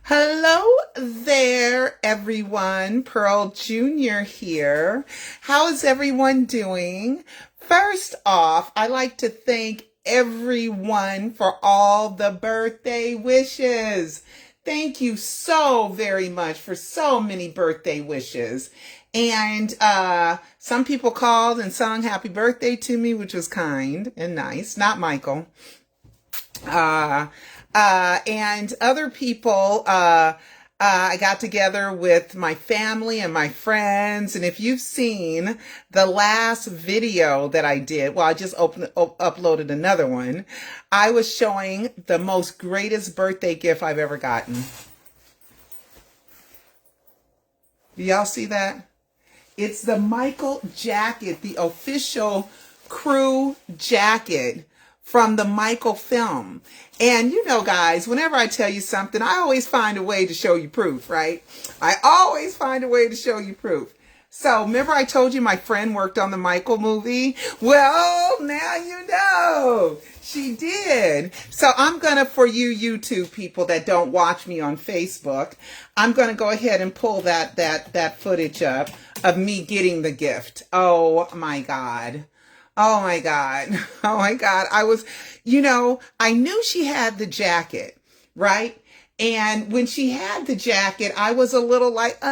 Hello there, everyone. Pearl Jr. here. How is everyone doing? First off, I like to thank everyone for all the birthday wishes. Thank you so very much for so many birthday wishes. And some people called and sung happy birthday to me, which was kind and nice. Not Michael. And other people, I got together with my family and my friends. And if you've seen the last video that I did, well, I just uploaded another one. I was showing the most greatest birthday gift I've ever gotten. Do y'all see that? It's the Michael jacket, the official crew jacket from the Michael film. And you know, guys, whenever I tell you something, I always find a way to show you proof, right? I always find a way to show you proof. So remember I told you my friend worked on the Michael movie? Well, now you know. She did. So I'm going to, for you YouTube people that don't watch me on Facebook, I'm going to go ahead and pull that footage up of me getting the gift. Oh my God. Oh my God. Oh my God. I was, I knew she had the jacket, right? And when she had the jacket, I was a little like,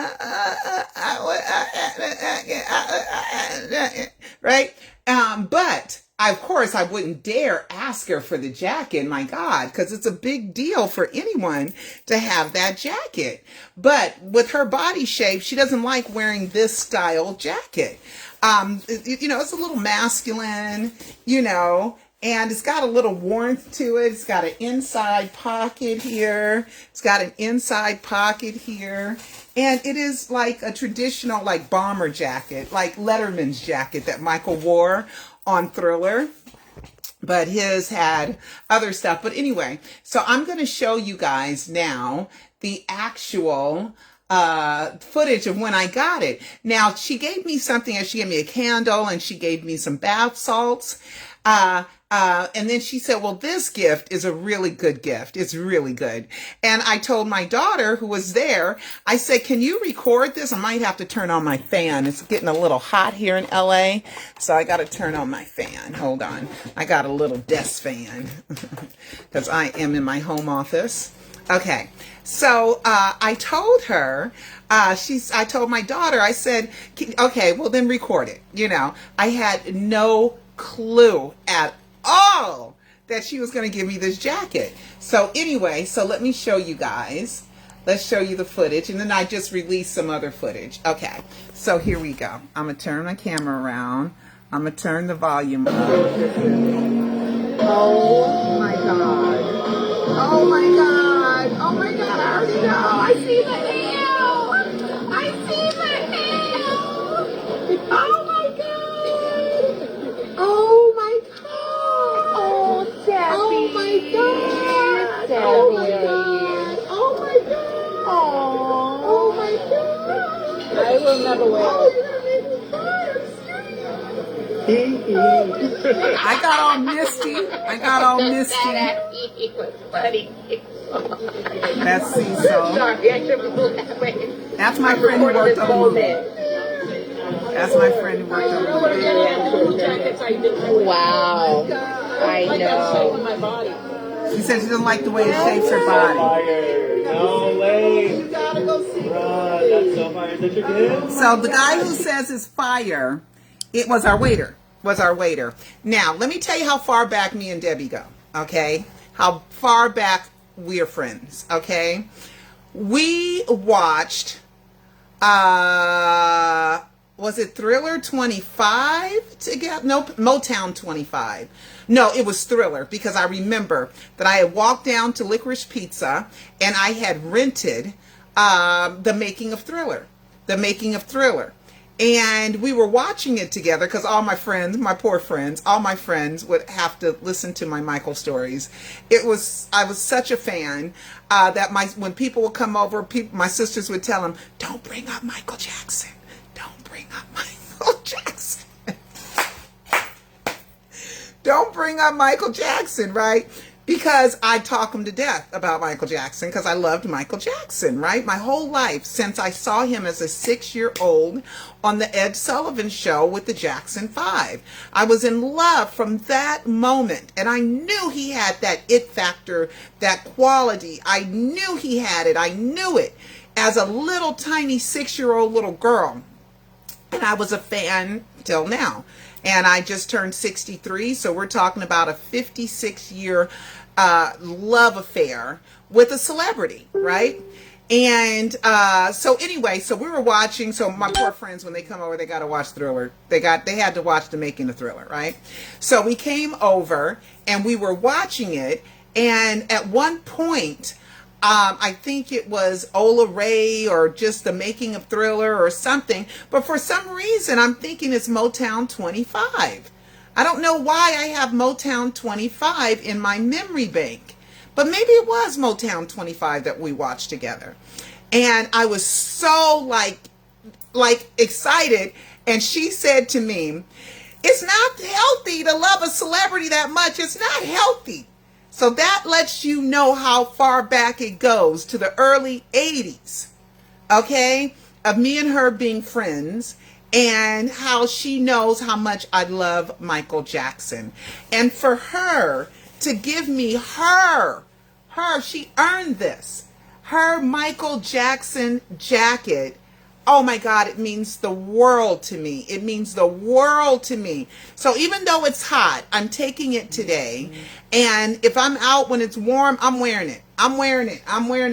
right? But of course I wouldn't dare ask her for the jacket, my God, because it's a big deal for anyone to have that jacket. But with her body shape, she doesn't like wearing this style jacket. It's a little masculine, and it's got a little warmth to it. It's got an inside pocket here. It's got an inside pocket here. And it is like a traditional, like, bomber jacket, like Letterman's jacket that Michael wore on Thriller. But his had other stuff. But anyway, so I'm going to show you guys now the actual footage of when I got it. Now, she gave me something, she gave me a candle and she gave me some bath salts. And then she said, well, this gift is a really good gift. It's really good. And I told my daughter who was there, I said, can you record this? I might have to turn on my fan. It's getting a little hot here in LA. So I got to turn on my fan. Hold on. I got a little desk fan because I am in my home office. Okay. So, I told her, I told my daughter, I said, okay, well then record it. I had no clue at all that she was going to give me this jacket. So anyway, so let me show you guys. Let's show you the footage. And then I just released some other footage. Okay. So here we go. I'm going to turn my camera around. I'm going to turn the volume up. Oh my God. Oh my God. Oh my God. I already know. I see the hail. I see the hail. Oh my God. Oh my God. Oh, Debbie. Oh my God. Debbie. Oh my God. Oh my God. Oh. Oh my God. I will never wear Oh, it. you're gonna make me cry. I'm serious. I got all misty. I got all misty. Funny. That's Cecil. Sorry, I shouldn't go that way. That's my friend who worked on the movie. That's my friend who worked on the movie. Wow. I know. My body. She said she doesn't like the way it shapes her body. Fire. No way. You gotta go see it. That's so fire. Is that your kid? So the guy who says it's fire, it was our waiter. Now, let me tell you how far back me and Debbie go, okay? How far back we're friends, okay? We watched, was it Thriller 25 together? No, Motown 25. No, it was Thriller, because I remember that I had walked down to Licorice Pizza and I had rented The Making of Thriller. And we were watching it together because all my friends, my poor friends, all my friends would have to listen to my Michael stories. I was such a fan that when people would come over, my sisters would tell them, don't bring up Michael Jackson. Don't bring up Michael Jackson. Don't bring up Michael Jackson, right? because I talk him to death about Michael Jackson because I loved Michael Jackson, right? My whole life since I saw him as a 6-year-old on the Ed Sullivan Show with the Jackson 5. I was in love from that moment, and I knew he had that it factor, that quality. I knew he had it. I knew it as a little tiny 6-year-old little girl, and I was a fan till now. And I just turned 63, so we're talking about a 56-year love affair with a celebrity, right? And so anyway, so we were watching. So my poor friends, when they come over, they got to watch Thriller. They had to watch The Making of Thriller, right? So we came over and we were watching it. And at one point, I think it was Ola Ray or just The Making of Thriller or something. But for some reason, I'm thinking it's Motown 25. I don't know why I have Motown 25 in my memory bank. But maybe it was Motown 25 that we watched together. And I was so like excited. And she said to me, it's not healthy to love a celebrity that much. It's not healthy. So that lets you know how far back it goes, to the early 80s, okay, of me and her being friends, and how she knows how much I love Michael Jackson. And for her to give me she earned this, her Michael Jackson jacket. Oh my God, it means the world to me. It means the world to me. So even though it's hot, I'm taking it today. And if I'm out when it's warm, I'm wearing it. I'm wearing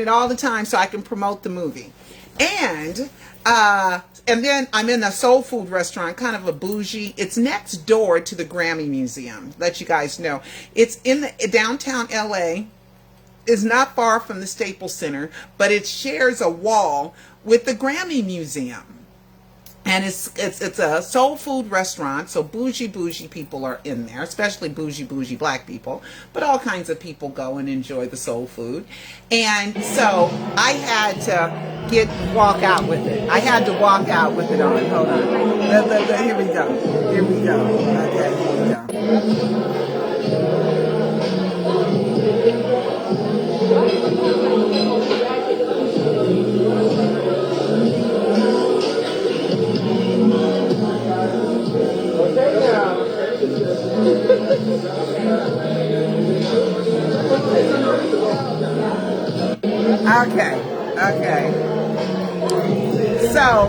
it all the time so I can promote the movie. And then I'm in a soul food restaurant, kind of a bougie. It's next door to the Grammy Museum. Let you guys know. It's in the downtown LA. Is not far from the Staples Center, but it shares a wall with the Grammy Museum. And it's a soul food restaurant, so bougie people are in there, especially bougie black people, but all kinds of people go and enjoy the soul food. And so I had to walk out with it. I had to walk out with it on. Hold on. Here we go. Okay, here we go. Okay. So,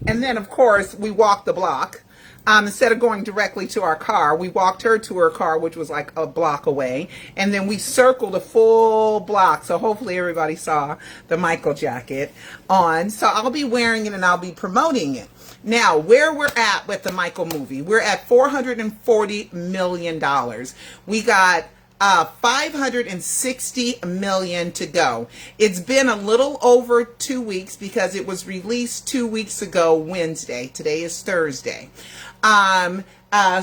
and then of course we walked the block. Instead of going directly to our car, we walked her to her car, which was like a block away. And then we circled a full block. So hopefully everybody saw the Michael jacket on. So I'll be wearing it and I'll be promoting it. Now, where we're at with the Michael movie, we're at $440 million. We got 560 million to go. It's been a little over 2 weeks because it was released 2 weeks ago Wednesday. Today is Thursday.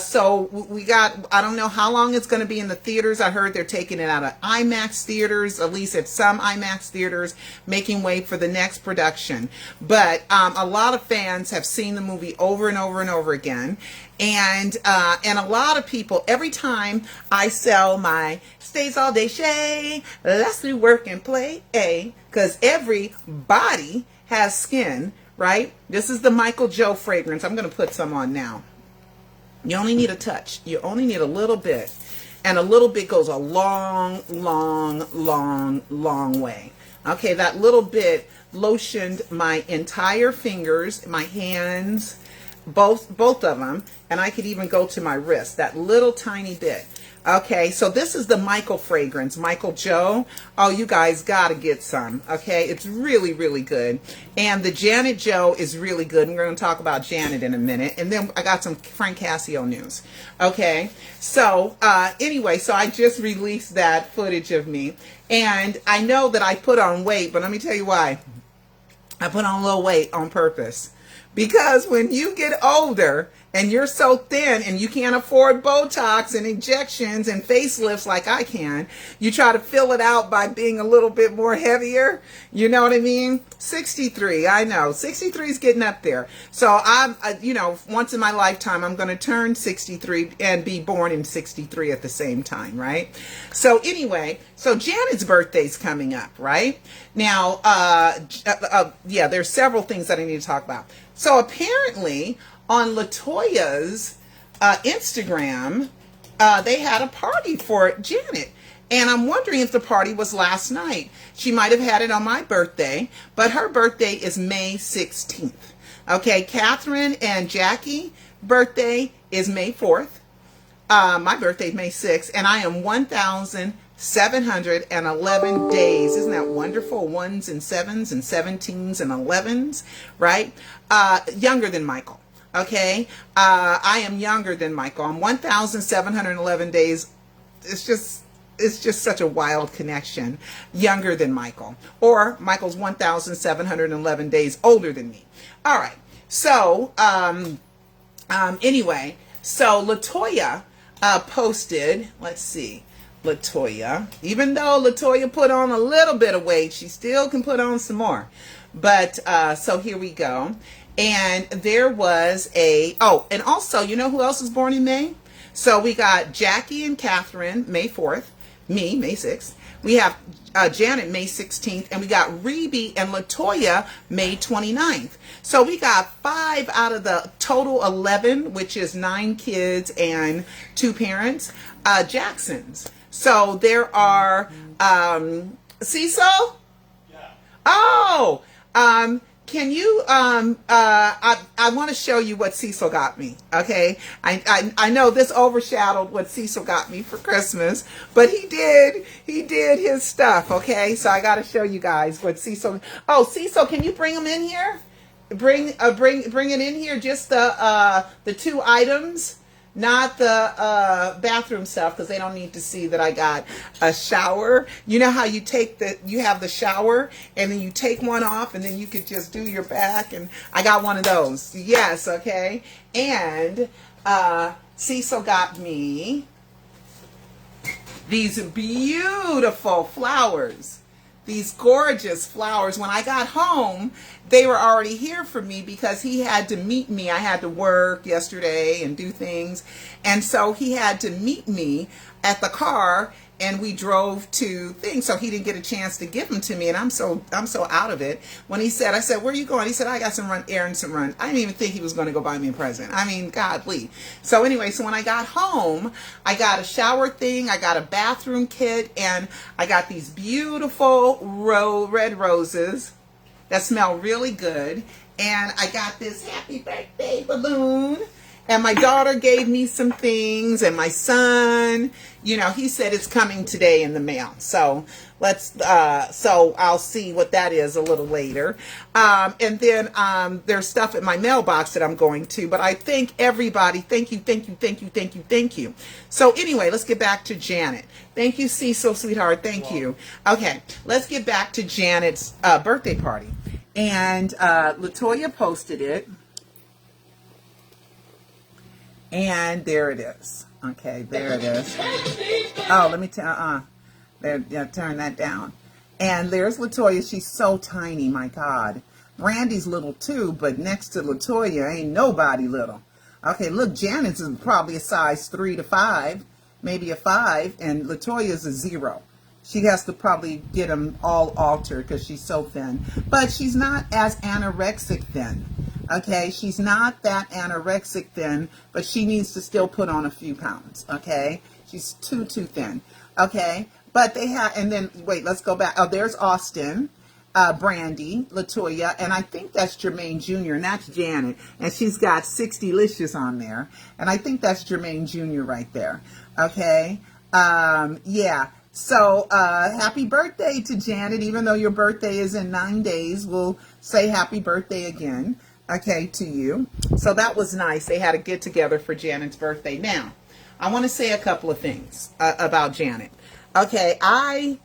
So we got, I don't know how long it's going to be in the theaters. I heard they're taking it out of IMAX theaters, at least at some IMAX theaters, making way for the next production. But a lot of fans have seen the movie over and over and over again. And a lot of people, every time I sell my Stays All Day Shay, let's do work and play, because every body has skin, right? This is the Michael Joe fragrance. I'm going to put some on now. You only need a touch. You only need a little bit. And a little bit goes a long, long, long, long way. Okay, that little bit lotioned my entire fingers, my hands, both of them, and I could even go to my wrist, that little tiny bit. Okay, so this is the Michael fragrance, Michael Joe. Oh, you guys gotta get some, okay? It's really, really good. And the Janet Joe is really good. And we're gonna talk about Janet in a minute. And then I got some Frank Cascio news, okay? So, anyway, so I just released that footage of me. And I know that I put on weight, but let me tell you why. I put on a little weight on purpose. Because when you get older and you're so thin and you can't afford Botox and injections and facelifts like I can, you try to fill it out by being a little bit more heavier. You know what I mean? 63, I know. 63 is getting up there. So once in my lifetime, I'm going to turn 63 and be born in 63 at the same time, right? So anyway, so Janet's birthday's coming up, right? Now, there's several things that I need to talk about. So apparently on LaToya's Instagram, they had a party for Janet. And I'm wondering if the party was last night. She might have had it on my birthday, but her birthday is May 16th. Okay, Catherine and Jackie birthday is May 4th. My birthday is May 6th, and I am 1,711 days. Isn't that wonderful? Ones and sevens and 17s and 11s, right? Younger than Michael. Okay, I am younger than Michael. I'm 1,711 days. It's just such a wild connection. Younger than Michael, or Michael's 1,711 days older than me. All right. So anyway, so LaToya posted. Let's see. LaToya, even though LaToya put on a little bit of weight, she still can put on some more. But so here we go. And there was and also, you know who else was born in May? So we got Jackie and Catherine, May 4th, me, May 6th. We have Janet, May 16th, and we got Rebe and LaToya, May 29th. So we got 5 out of the total 11, which is 9 kids and 2 parents, Jacksons. So there are, Cecil? Yeah. Oh, can you, I want to show you what Cecil got me, okay? I know this overshadowed what Cecil got me for Christmas, but he did his stuff, okay? So I got to show you guys what Cecil, Cecil, can you bring them in here? Bring it in here, just the 2 items, not the bathroom stuff, because they don't need to see that I got a shower. You know how you have the shower and then you take one off and then you could just do your back, and I got one of those. Yes, okay. And Cecil got me these beautiful flowers. These gorgeous flowers. When I got home, they were already here for me because he had to meet me. I had to work yesterday and do things. And so he had to meet me at the car, and we drove to things. So he didn't get a chance to give them to me. And I'm so out of it. When I said, where are you going? He said, I got some errands to run. I didn't even think he was going to go buy me a present. I mean, godly. So anyway, so when I got home, I got a shower thing, I got a bathroom kit, and I got these beautiful red roses that smell really good. And I got this happy birthday balloon. And my daughter gave me some things, and my son, he said it's coming today in the mail. So so I'll see what that is a little later. And then there's stuff in my mailbox that I'm going to, but I thank everybody. Thank you. So anyway, let's get back to Janet. Thank you, Cecil, sweetheart. Thank you. Okay, let's get back to Janet's birthday party. And LaToya posted it. And there it is. Okay, there it is. Oh, let me turn that down. And there's LaToya. She's so tiny, my God. Randy's little too, but next to LaToya, ain't nobody little. Okay, look, Janet's is probably a size 3 to 5, maybe a 5, and LaToya's a 0. She has to probably get them all altered because she's so thin. But she's not as anorexic thin. Okay, she's not that anorexic thin, but she needs to still put on a few pounds. Okay, she's too thin. Okay, but they have, and then wait, let's go back. Oh, there's Austin, Brandy, LaToya, and I think that's Jermaine Jr. and that's Janet, and she's got 60licious on there, and I think that's Jermaine Jr. right there. Okay, yeah. So, happy birthday to Janet. Even though your birthday is in 9 days, we'll say happy birthday again, okay, to you. So that was nice. They had a get together for Janet's birthday. Now, I want to say a couple of things about Janet. Okay, I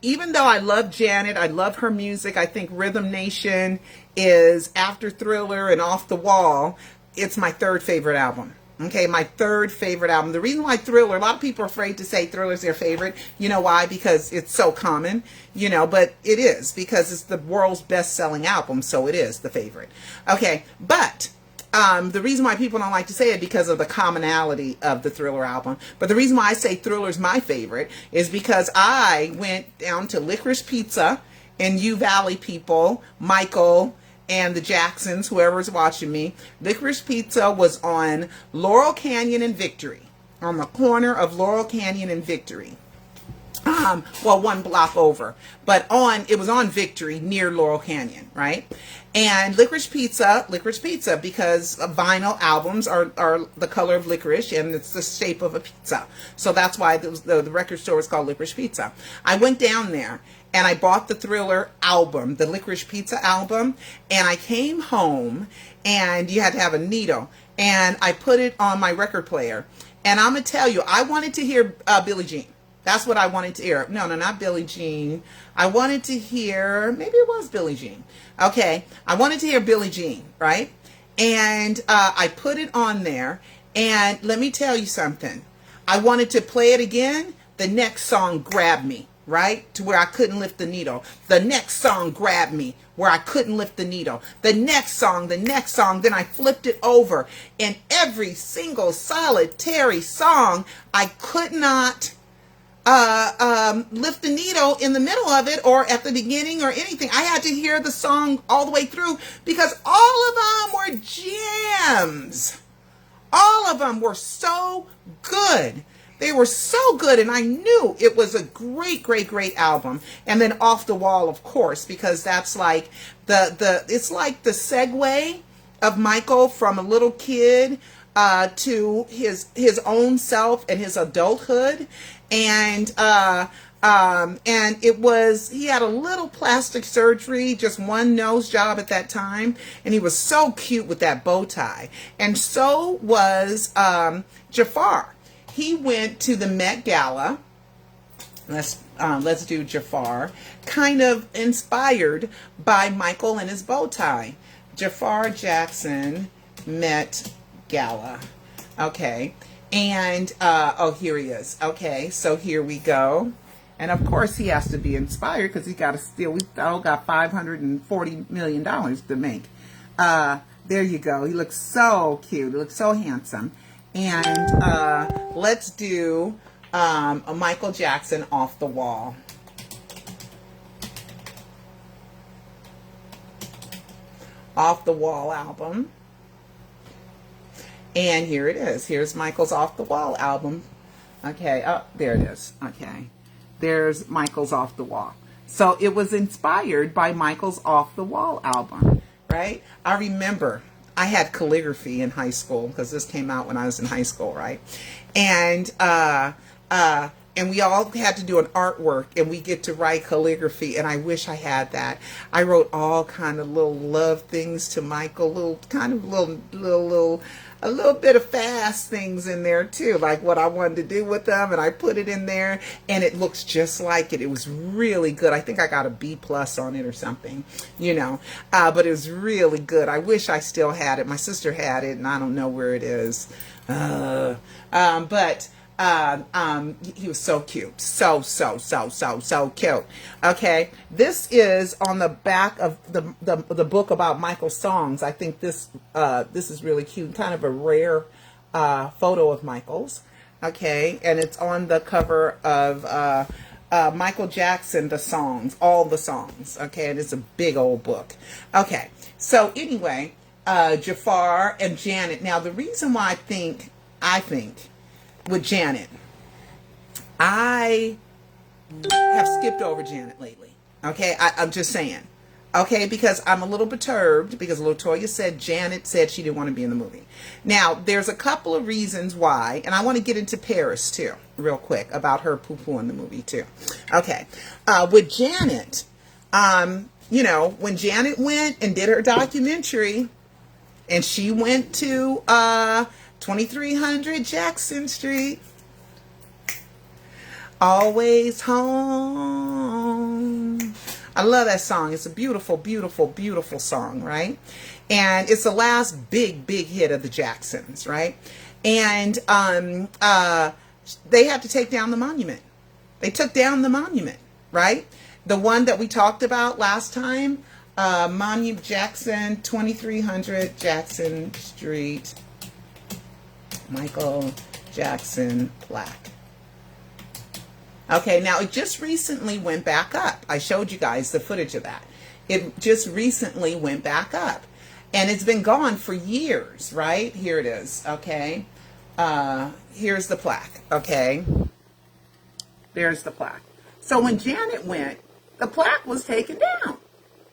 even though I love Janet, I love her music, I think Rhythm Nation is, after Thriller and Off the Wall, it's my third favorite album. Okay, my third favorite album. The reason why Thriller, a lot of people are afraid to say Thriller's their favorite. You know why? Because it's so common, you know, but it is, because it's the world's best-selling album, so it is the favorite. Okay, but the reason why people don't like to say it because of the commonality of the Thriller album. But the reason why I say Thriller's my favorite is because I went down to Licorice Pizza in U Valley, people, Michael and the Jacksons, whoever's watching me. Licorice Pizza was on Laurel Canyon and Victory, on the corner of Laurel Canyon and Victory. Well, one block over, but it was on Victory near Laurel Canyon, right? And Licorice Pizza, because vinyl albums are the color of licorice and it's the shape of a pizza. So that's why the record store was called Licorice Pizza. I went down there and I bought the Thriller album, the Licorice Pizza album, and I came home, and you had to have a needle, and I put it on my record player. And I'm going to tell you, I wanted to hear Billie Jean. That's what I wanted to hear. No, not Billie Jean. I wanted to hear, maybe it was Billie Jean. Okay, I wanted to hear Billie Jean, right? And I put it on there, and let me tell you something. I wanted to play it again. The next song grabbed me, right? To where I couldn't lift the needle. The next song grabbed me where I couldn't lift the needle. The next song, then I flipped it over. And every single solitary song, I could not lift the needle in the middle of it or at the beginning or anything. I had to hear the song all the way through because all of them were gems. All of them were so good. They were so good, and I knew it was a great, great, great album. And then Off the Wall, of course, because that's like it's like the segue of Michael from a little kid to his own self and his adulthood. And it was, he had a little plastic surgery, just one nose job at that time, and he was so cute with that bow tie. And so was Jafar. He went to the Met Gala. Let's do Jafar, kind of inspired by Michael and his bow tie. Jafar Jackson Met Gala. Okay. And, oh, here he is. Okay, so here we go. And of course he has to be inspired because he got to steal. We all got $540 million to make. There you go. He looks so cute. He looks so handsome. And let's do a Michael Jackson Off the Wall. Off the Wall album. And here it is. Here's Michael's Off the Wall album. Okay, oh, there it is. Okay, there's Michael's Off the Wall. So it was inspired by Michael's Off the Wall album, right? I remember I had calligraphy in high school because this came out when I was in high school, right? And we all had to do an artwork, and we get to write calligraphy, and I wish I had that. I wrote all kind of little love things to Michael, a little bit of fast things in there too, like what I wanted to do with them, and I put it in there, and it looks just like it. It was really good. I think I got a B+ on it or something, you know, but it was really good. I wish I still had it. My sister had it, and I don't know where it is. He was so cute. So cute. Okay. This is on the back of the book about Michael's songs. I think this is really cute. Kind of a rare photo of Michael's. Okay. And it's on the cover of Michael Jackson, the songs, all the songs. Okay. And it's a big old book. Okay. So anyway, Jafar and Janet. Now the reason why I think with Janet, I have skipped over Janet lately. Okay, I'm just saying. Okay, because I'm a little perturbed because LaToya said Janet said she didn't want to be in the movie. Now, there's a couple of reasons why, and I want to get into Paris too, real quick, about her poo-poo in the movie too. Okay, with Janet, you know, when Janet went and did her documentary, and she went to 2300 Jackson Street. Always home. I love that song. It's a beautiful, beautiful, beautiful song, right? And it's the last big, big hit of the Jacksons, right? And they had to take down the monument. They took down the monument, right? The one that we talked about last time, Monument Jackson, 2300 Jackson Street, Michael Jackson plaque. Okay, now it just recently went back up. I showed you guys the footage of that. It just recently went back up. And it's been gone for years, right? Here it is, okay? Here's the plaque, okay? There's the plaque. So when Janet went, the plaque was taken down,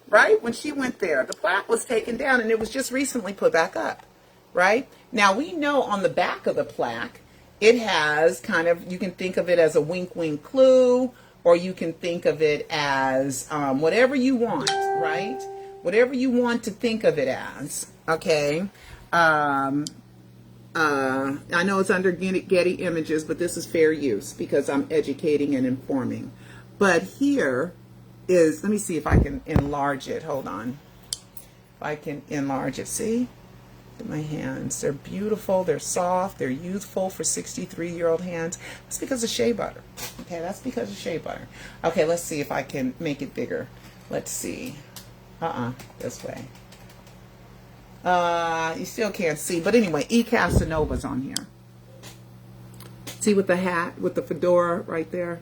right? When she went there, the plaque was taken down and it was just recently put back up, right? Now we know on the back of the plaque, it has kind of, you can think of it as a wink, wink clue, or you can think of it as whatever you want, right? Whatever you want to think of it as, okay? I know it's under Getty Images, but this is fair use because I'm educating and informing. But here is, let me see if I can enlarge it. Hold on. If I can enlarge it, see? My hands, they're beautiful, they're soft, they're youthful for 63-year-old hands. That's because of shea butter. Okay, that's because of shea butter. Okay, let's see if I can make it bigger. Let's see. This way. You still can't see, but anyway, E. Casanova's on here. See with the hat, with the fedora right there?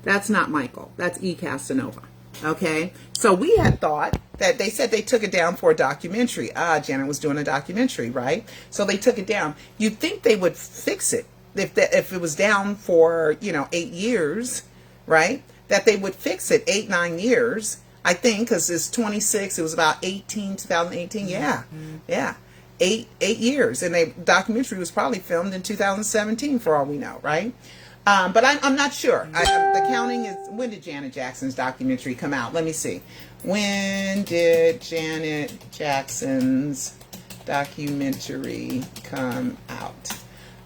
That's not Michael. That's E. Casanova. Okay, so we had thought that they said they took it down for a documentary. Janet was doing a documentary, right? So they took it down. You'd think they would fix it if it was down for 8 years, right? That they would fix it 8, 9 years. I think because it's 26. It was about 2018. Yeah, yeah, 8 years, and the documentary was probably filmed in 2017 for all we know, right? But I'm not sure. The counting is, when did Janet Jackson's documentary come out? Let me see. When did Janet Jackson's documentary come out?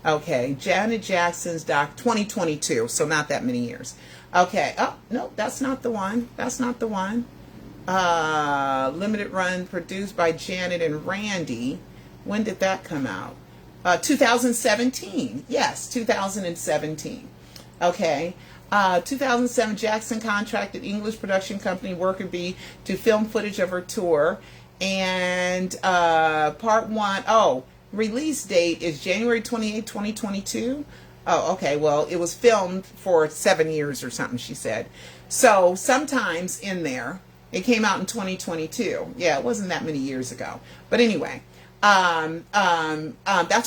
Okay, Janet Jackson's 2022, so not that many years. Okay, oh, no, that's not the one. That's not the one. Limited run, produced by Janet and Randy. When did that come out? 2017. Yes, 2017. Okay. 2007, Jackson contracted English production company Worker Bee to film footage of her tour. And part one, release date is January 28, 2022. Oh, okay. Well, it was filmed for 7 years or something, she said. So sometimes in there, it came out in 2022. Yeah, it wasn't that many years ago. But anyway, that's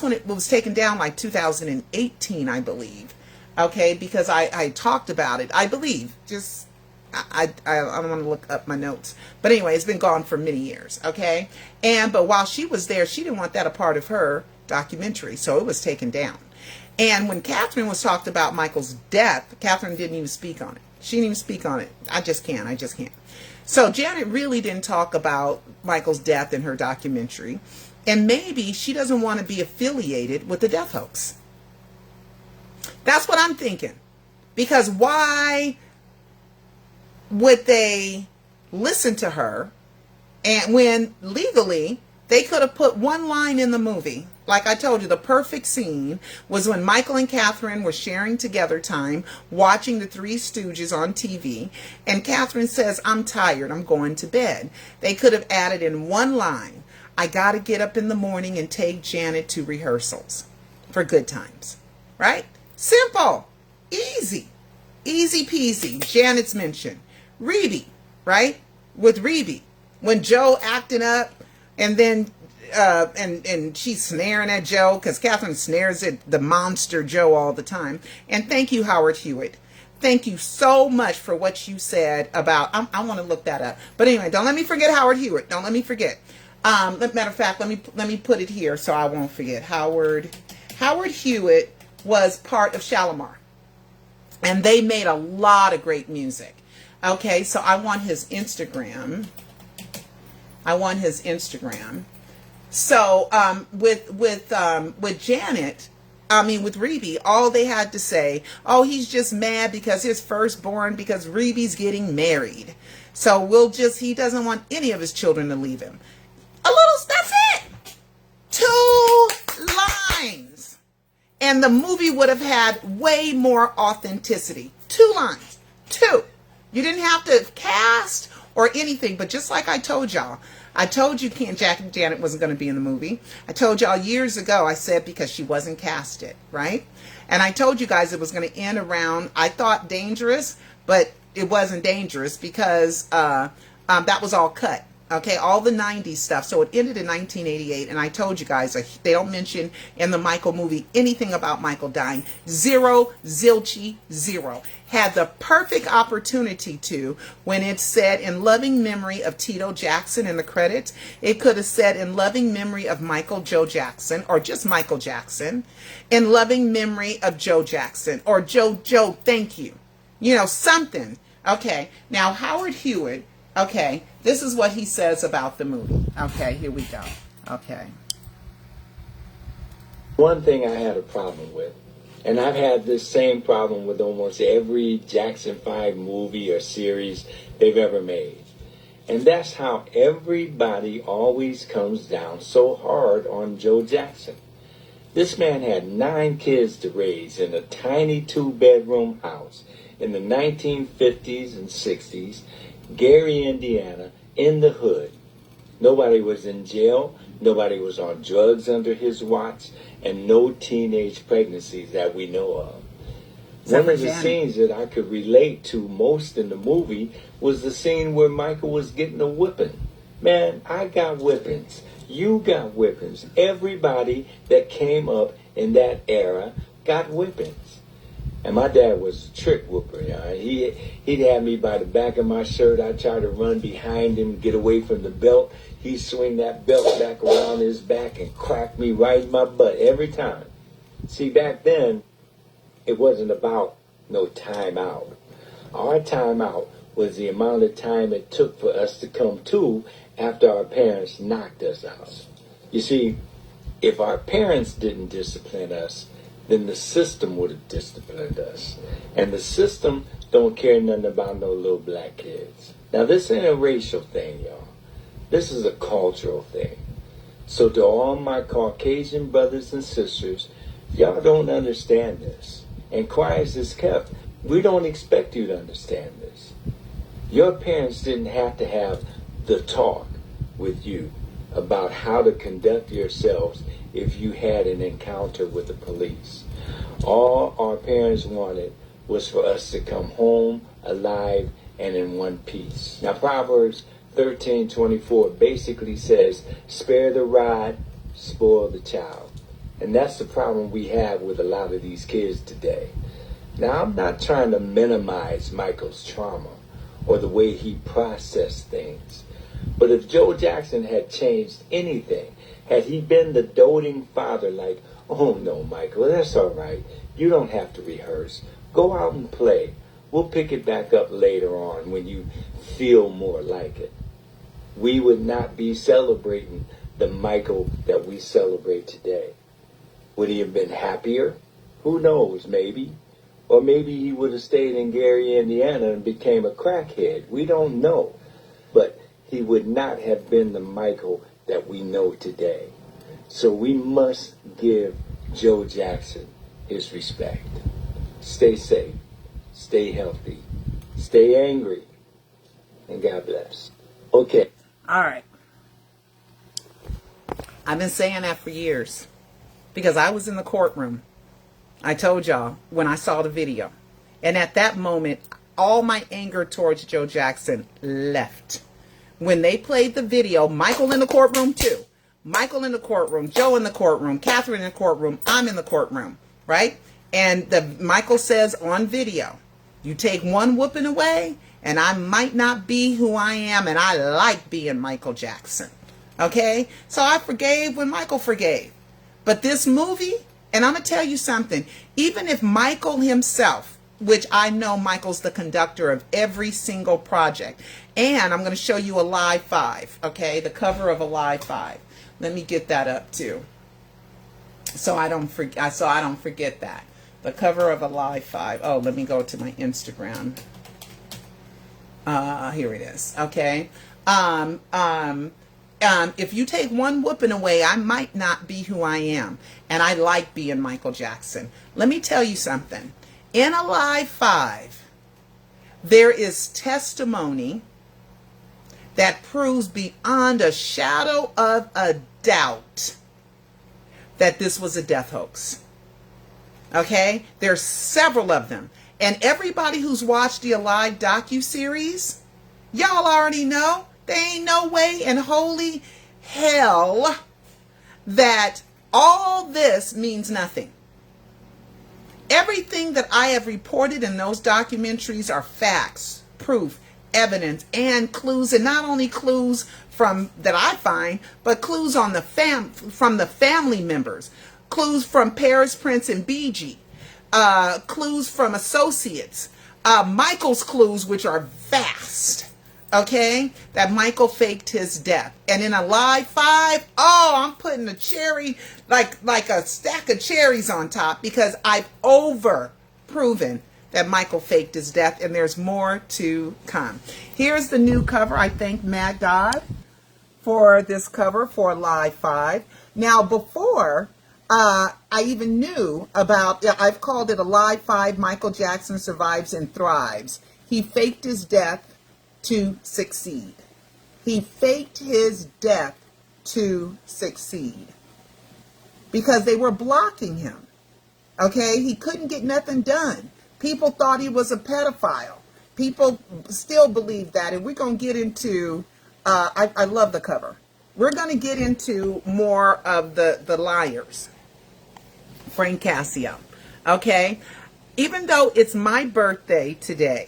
when it was taken down, like 2018, I believe. Okay, because I talked about it, I believe. Just, I don't want to look up my notes. But anyway, it's been gone for many years, okay? But while she was there, she didn't want that a part of her documentary, so it was taken down. And when Catherine was talked about Michael's death, Catherine didn't even speak on it. She didn't even speak on it. I just can't. So Janet really didn't talk about Michael's death in her documentary. And maybe she doesn't want to be affiliated with the death hoax. That's what I'm thinking. Because why would they listen to her, and when legally they could have put one line in the movie? Like I told you, the perfect scene was when Michael and Catherine were sharing together time watching the Three Stooges on TV, and Catherine says, "I'm tired, I'm going to bed." They could have added in one line, "I got to get up in the morning and take Janet to rehearsals for Good Times." Right? Simple. Easy. Easy peasy. Janet's mentioned. Rebe, right? With Rebe. When Joe acting up, and then and she's snaring at Joe, because Catherine snares at the monster Joe all the time. And thank you, Howard Hewitt. Thank you so much for what you said about, I want to look that up. But anyway, don't let me forget Howard Hewitt. Don't let me forget. Matter of fact, let me put it here so I won't forget. Howard Hewitt was part of Shalimar, and they made a lot of great music. Okay, so I want his Instagram. So with Janet, with Reby, all they had to say, oh, he's just mad because his firstborn, because Reby's getting married. So he doesn't want any of his children to leave him. That's it. 2 lines. And the movie would have had way more authenticity. 2 lines. 2. You didn't have to cast or anything, but just like I told y'all, I told you Janet wasn't going to be in the movie. I told y'all years ago, I said because she wasn't casted, right? And I told you guys it was going to end around, I thought dangerous, but it wasn't dangerous because that was all cut. Okay, all the 90s stuff. So it ended in 1988, and I told you guys, they don't mention in the Michael movie anything about Michael dying. 0, zilchy, 0. Had the perfect opportunity to, when it said in loving memory of Tito Jackson in the credits, it could have said in loving memory of Michael Joe Jackson, or just Michael Jackson, in loving memory of Joe Jackson, or Joe, thank you. You know, something. Okay, now Howard Hewitt, okay, this is what he says about the movie. Okay, here we go. Okay. One thing I had a problem with, and I've had this same problem with almost every Jackson 5 movie or series they've ever made. And that's how everybody always comes down so hard on Joe Jackson. This man had 9 kids to raise in a tiny 2-bedroom house in the 1950s and 60s, Gary, Indiana, in the hood. Nobody was in jail, nobody was on drugs under his watch, and no teenage pregnancies that we know of. One of the scenes that I could relate to most in the movie was the scene where Michael was getting a whipping. Man, I got whippings. You got whippings. Everybody that came up in that era got whippings. And my dad was a trick whooper. He'd have me by the back of my shirt. I'd try to run behind him, get away from the belt. He'd swing that belt back around his back and crack me right in my butt every time. See, back then, it wasn't about no time out. Our time out was the amount of time it took for us to come to after our parents knocked us out. You see, if our parents didn't discipline us, then the system would have disciplined us. And the system don't care nothing about no little black kids. Now, this ain't a racial thing, y'all. This is a cultural thing. So to all my Caucasian brothers and sisters, y'all don't understand this. And quiet as it's kept, we don't expect you to understand this. Your parents didn't have to have the talk with you about how to conduct yourselves if you had an encounter with the police. All our parents wanted was for us to come home alive and in one piece. Now, Proverbs 13:24 basically says, spare the rod, spoil the child. And that's the problem we have with a lot of these kids today. Now, I'm not trying to minimize Michael's trauma or the way he processed things. But if Joe Jackson had changed anything, had he been the doting father like, oh no, Michael, that's all right. You don't have to rehearse. Go out and play. We'll pick it back up later on when you feel more like it. We would not be celebrating the Michael that we celebrate today. Would he have been happier? Who knows, maybe. Or maybe he would have stayed in Gary, Indiana and became a crackhead. We don't know. But he would not have been the Michael that we know today. So we must give Joe Jackson his respect. Stay safe. Stay healthy. Stay angry. And God bless. Okay. All right. I've been saying that for years because I was in the courtroom. I told y'all when I saw the video. And at that moment, all my anger towards Joe Jackson left. When they played the video, Michael in the courtroom too. Michael in the courtroom, Joe in the courtroom, Catherine in the courtroom, I'm in the courtroom, right? And Michael says on video, you take one whooping away and I might not be who I am, and I like being Michael Jackson. Okay? So I forgave when Michael forgave. But this movie, and I'm going to tell you something, even if Michael himself, which I know Michael's the conductor of every single project, and I'm going to show you a Live 5, okay? The cover of a Live 5. Let me get that up too. So I don't forget that. The cover of Alive 5. Oh, let me go to my Instagram. Here it is. Okay. If you take one whooping away, I might not be who I am. And I like being Michael Jackson. Let me tell you something. In Alive 5, there is testimony that proves beyond a shadow of a doubt that this was a death hoax. Okay? There's several of them. And everybody who's watched the Alive docuseries, y'all already know there ain't no way in holy hell that all this means nothing. Everything that I have reported in those documentaries are facts, proof, evidence, and clues, and not only clues from that I find, but clues on the from the family members, clues from Paris, Prince, and BG, clues from associates, Michael's clues, which are vast. Okay, that Michael faked his death. And in Alive 5, oh, I'm putting a cherry, like a stack of cherries on top, because I've proven that Michael faked his death, and there's more to come. Here's the new cover. I thank Mad God for this cover for Alive 5. Now, before I even knew about, I've called it Alive 5, Michael Jackson Survives and Thrives. He faked his death to succeed. He faked his death to succeed because they were blocking him. Okay, he couldn't get nothing done. People thought he was a pedophile. People still believe that, and we're going to get into, I love the cover. We're going to get into more of the liars. Frank Cascio. Okay, even though it's my birthday today,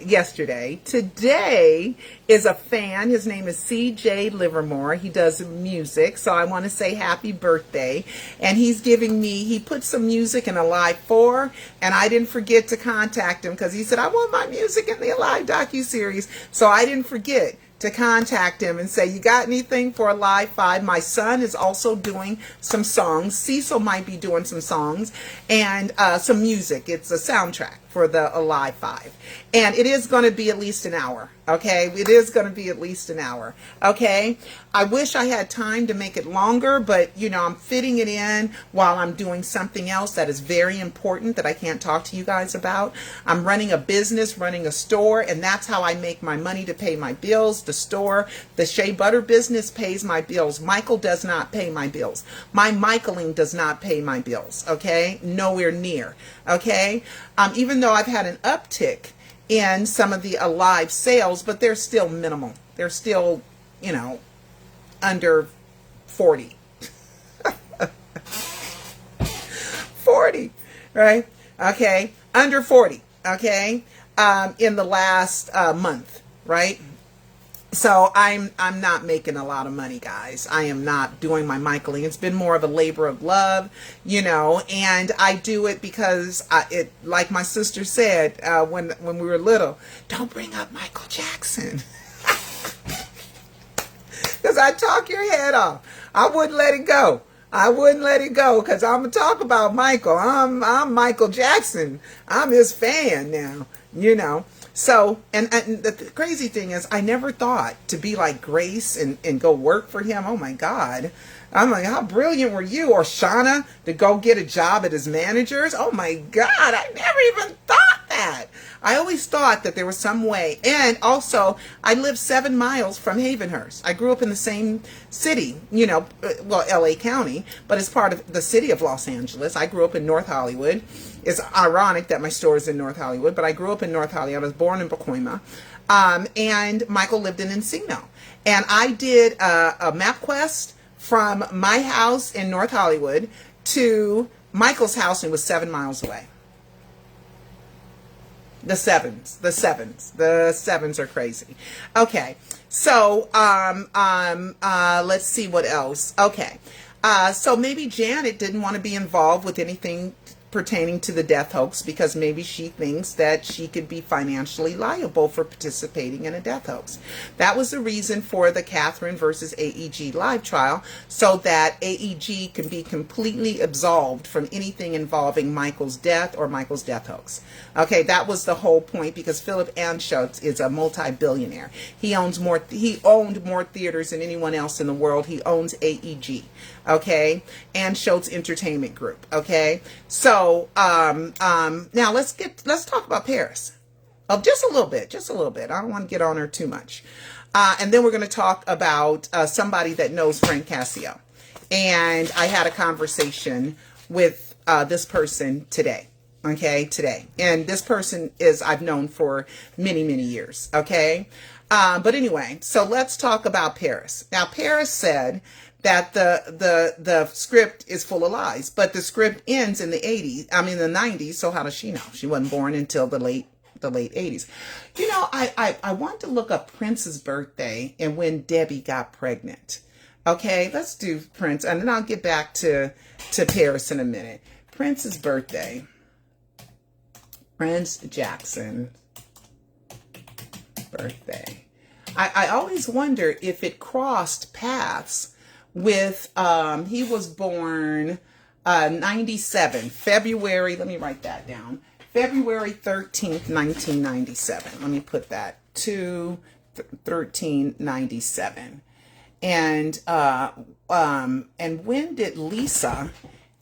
today is a fan. His name is CJ Livermore. He does music, so I want to say happy birthday. And he's giving me, he put some music in Alive 4, and I didn't forget to contact him because he said, I want my music in the Alive docuseries. So I didn't forget to contact him and say, you got anything for Alive 5? My son is also doing some songs. Cecil might be doing some songs and some music. It's a soundtrack for the Alive 5. And it is going to be at least an hour. Okay, it is going to be at least an hour. Okay, I wish I had time to make it longer, but you know, I'm fitting it in while I'm doing something else that is very important that I can't talk to you guys about. I'm running a business, running a store, and that's how I make my money to pay my bills. The store, the Shea Butter business pays my bills. Michael does not pay my bills. My Michaeling does not pay my bills. Okay, nowhere near. Okay, even though I've had an uptick in some of the Alive sales, but they're still minimal. They're still, you know, under 40. 40, right? Okay, under 40, okay, in the last month, right? So I'm not making a lot of money, guys. I am not doing my Michaeling. It's been more of a labor of love, you know, and I do it because it, like my sister said when we were little, don't bring up Michael Jackson. Because I talk your head off. I wouldn't let it go. I wouldn't let it go because I'm going to talk about Michael. I'm Michael Jackson. I'm his fan now, you know. So, and the crazy thing is, I never thought to be like Grace and go work for him. Oh my God. I'm like, how brilliant were you? Or Shauna to go get a job at his managers. Oh my God. I never even thought that. I always thought that there was some way. And also, I live 7 miles from Havenhurst. I grew up in the same city, you know, well, LA County, but it's part of the city of Los Angeles. I grew up in North Hollywood. It's ironic that my store is in North Hollywood, but I grew up in North Hollywood. I was born in Pacoima. And Michael lived in Encino. And I did a MapQuest from my house in North Hollywood to Michael's house, and it was 7 miles away. The sevens are crazy. Okay. So, let's see what else. Okay. So maybe Janet didn't want to be involved with anything pertaining to the death hoax because maybe she thinks that she could be financially liable for participating in a death hoax. That was the reason for the Catherine versus AEG live trial, so that AEG can be completely absolved from anything involving Michael's death or Michael's death hoax. Okay, that was the whole point, because Philip Anschutz is a multi-billionaire. He owned more theaters than anyone else in the world. He owns AEG. Okay, Anschutz Entertainment Group. Okay, so now let's talk about Paris. Oh, just a little bit. I don't want to get on her too much. And then we're going to talk about somebody that knows Frank Cascio. And I had a conversation with this person today. Okay, today. And this person I've known for many, many years. Okay. But anyway, so let's talk about Paris. Now, Paris said that the script is full of lies, but the script ends in the 90s. So how does she know? She wasn't born until the late 80s. You know, I want to look up Prince's birthday and when Debbie got pregnant. Okay, let's do Prince, and then I'll get back to Paris in a minute. Prince's birthday. Prince Jackson birthday. I always wonder if it crossed paths with, he was born 97, February, let me write that down, February 13th, 1997. Let me put that, 1397. And when did Lisa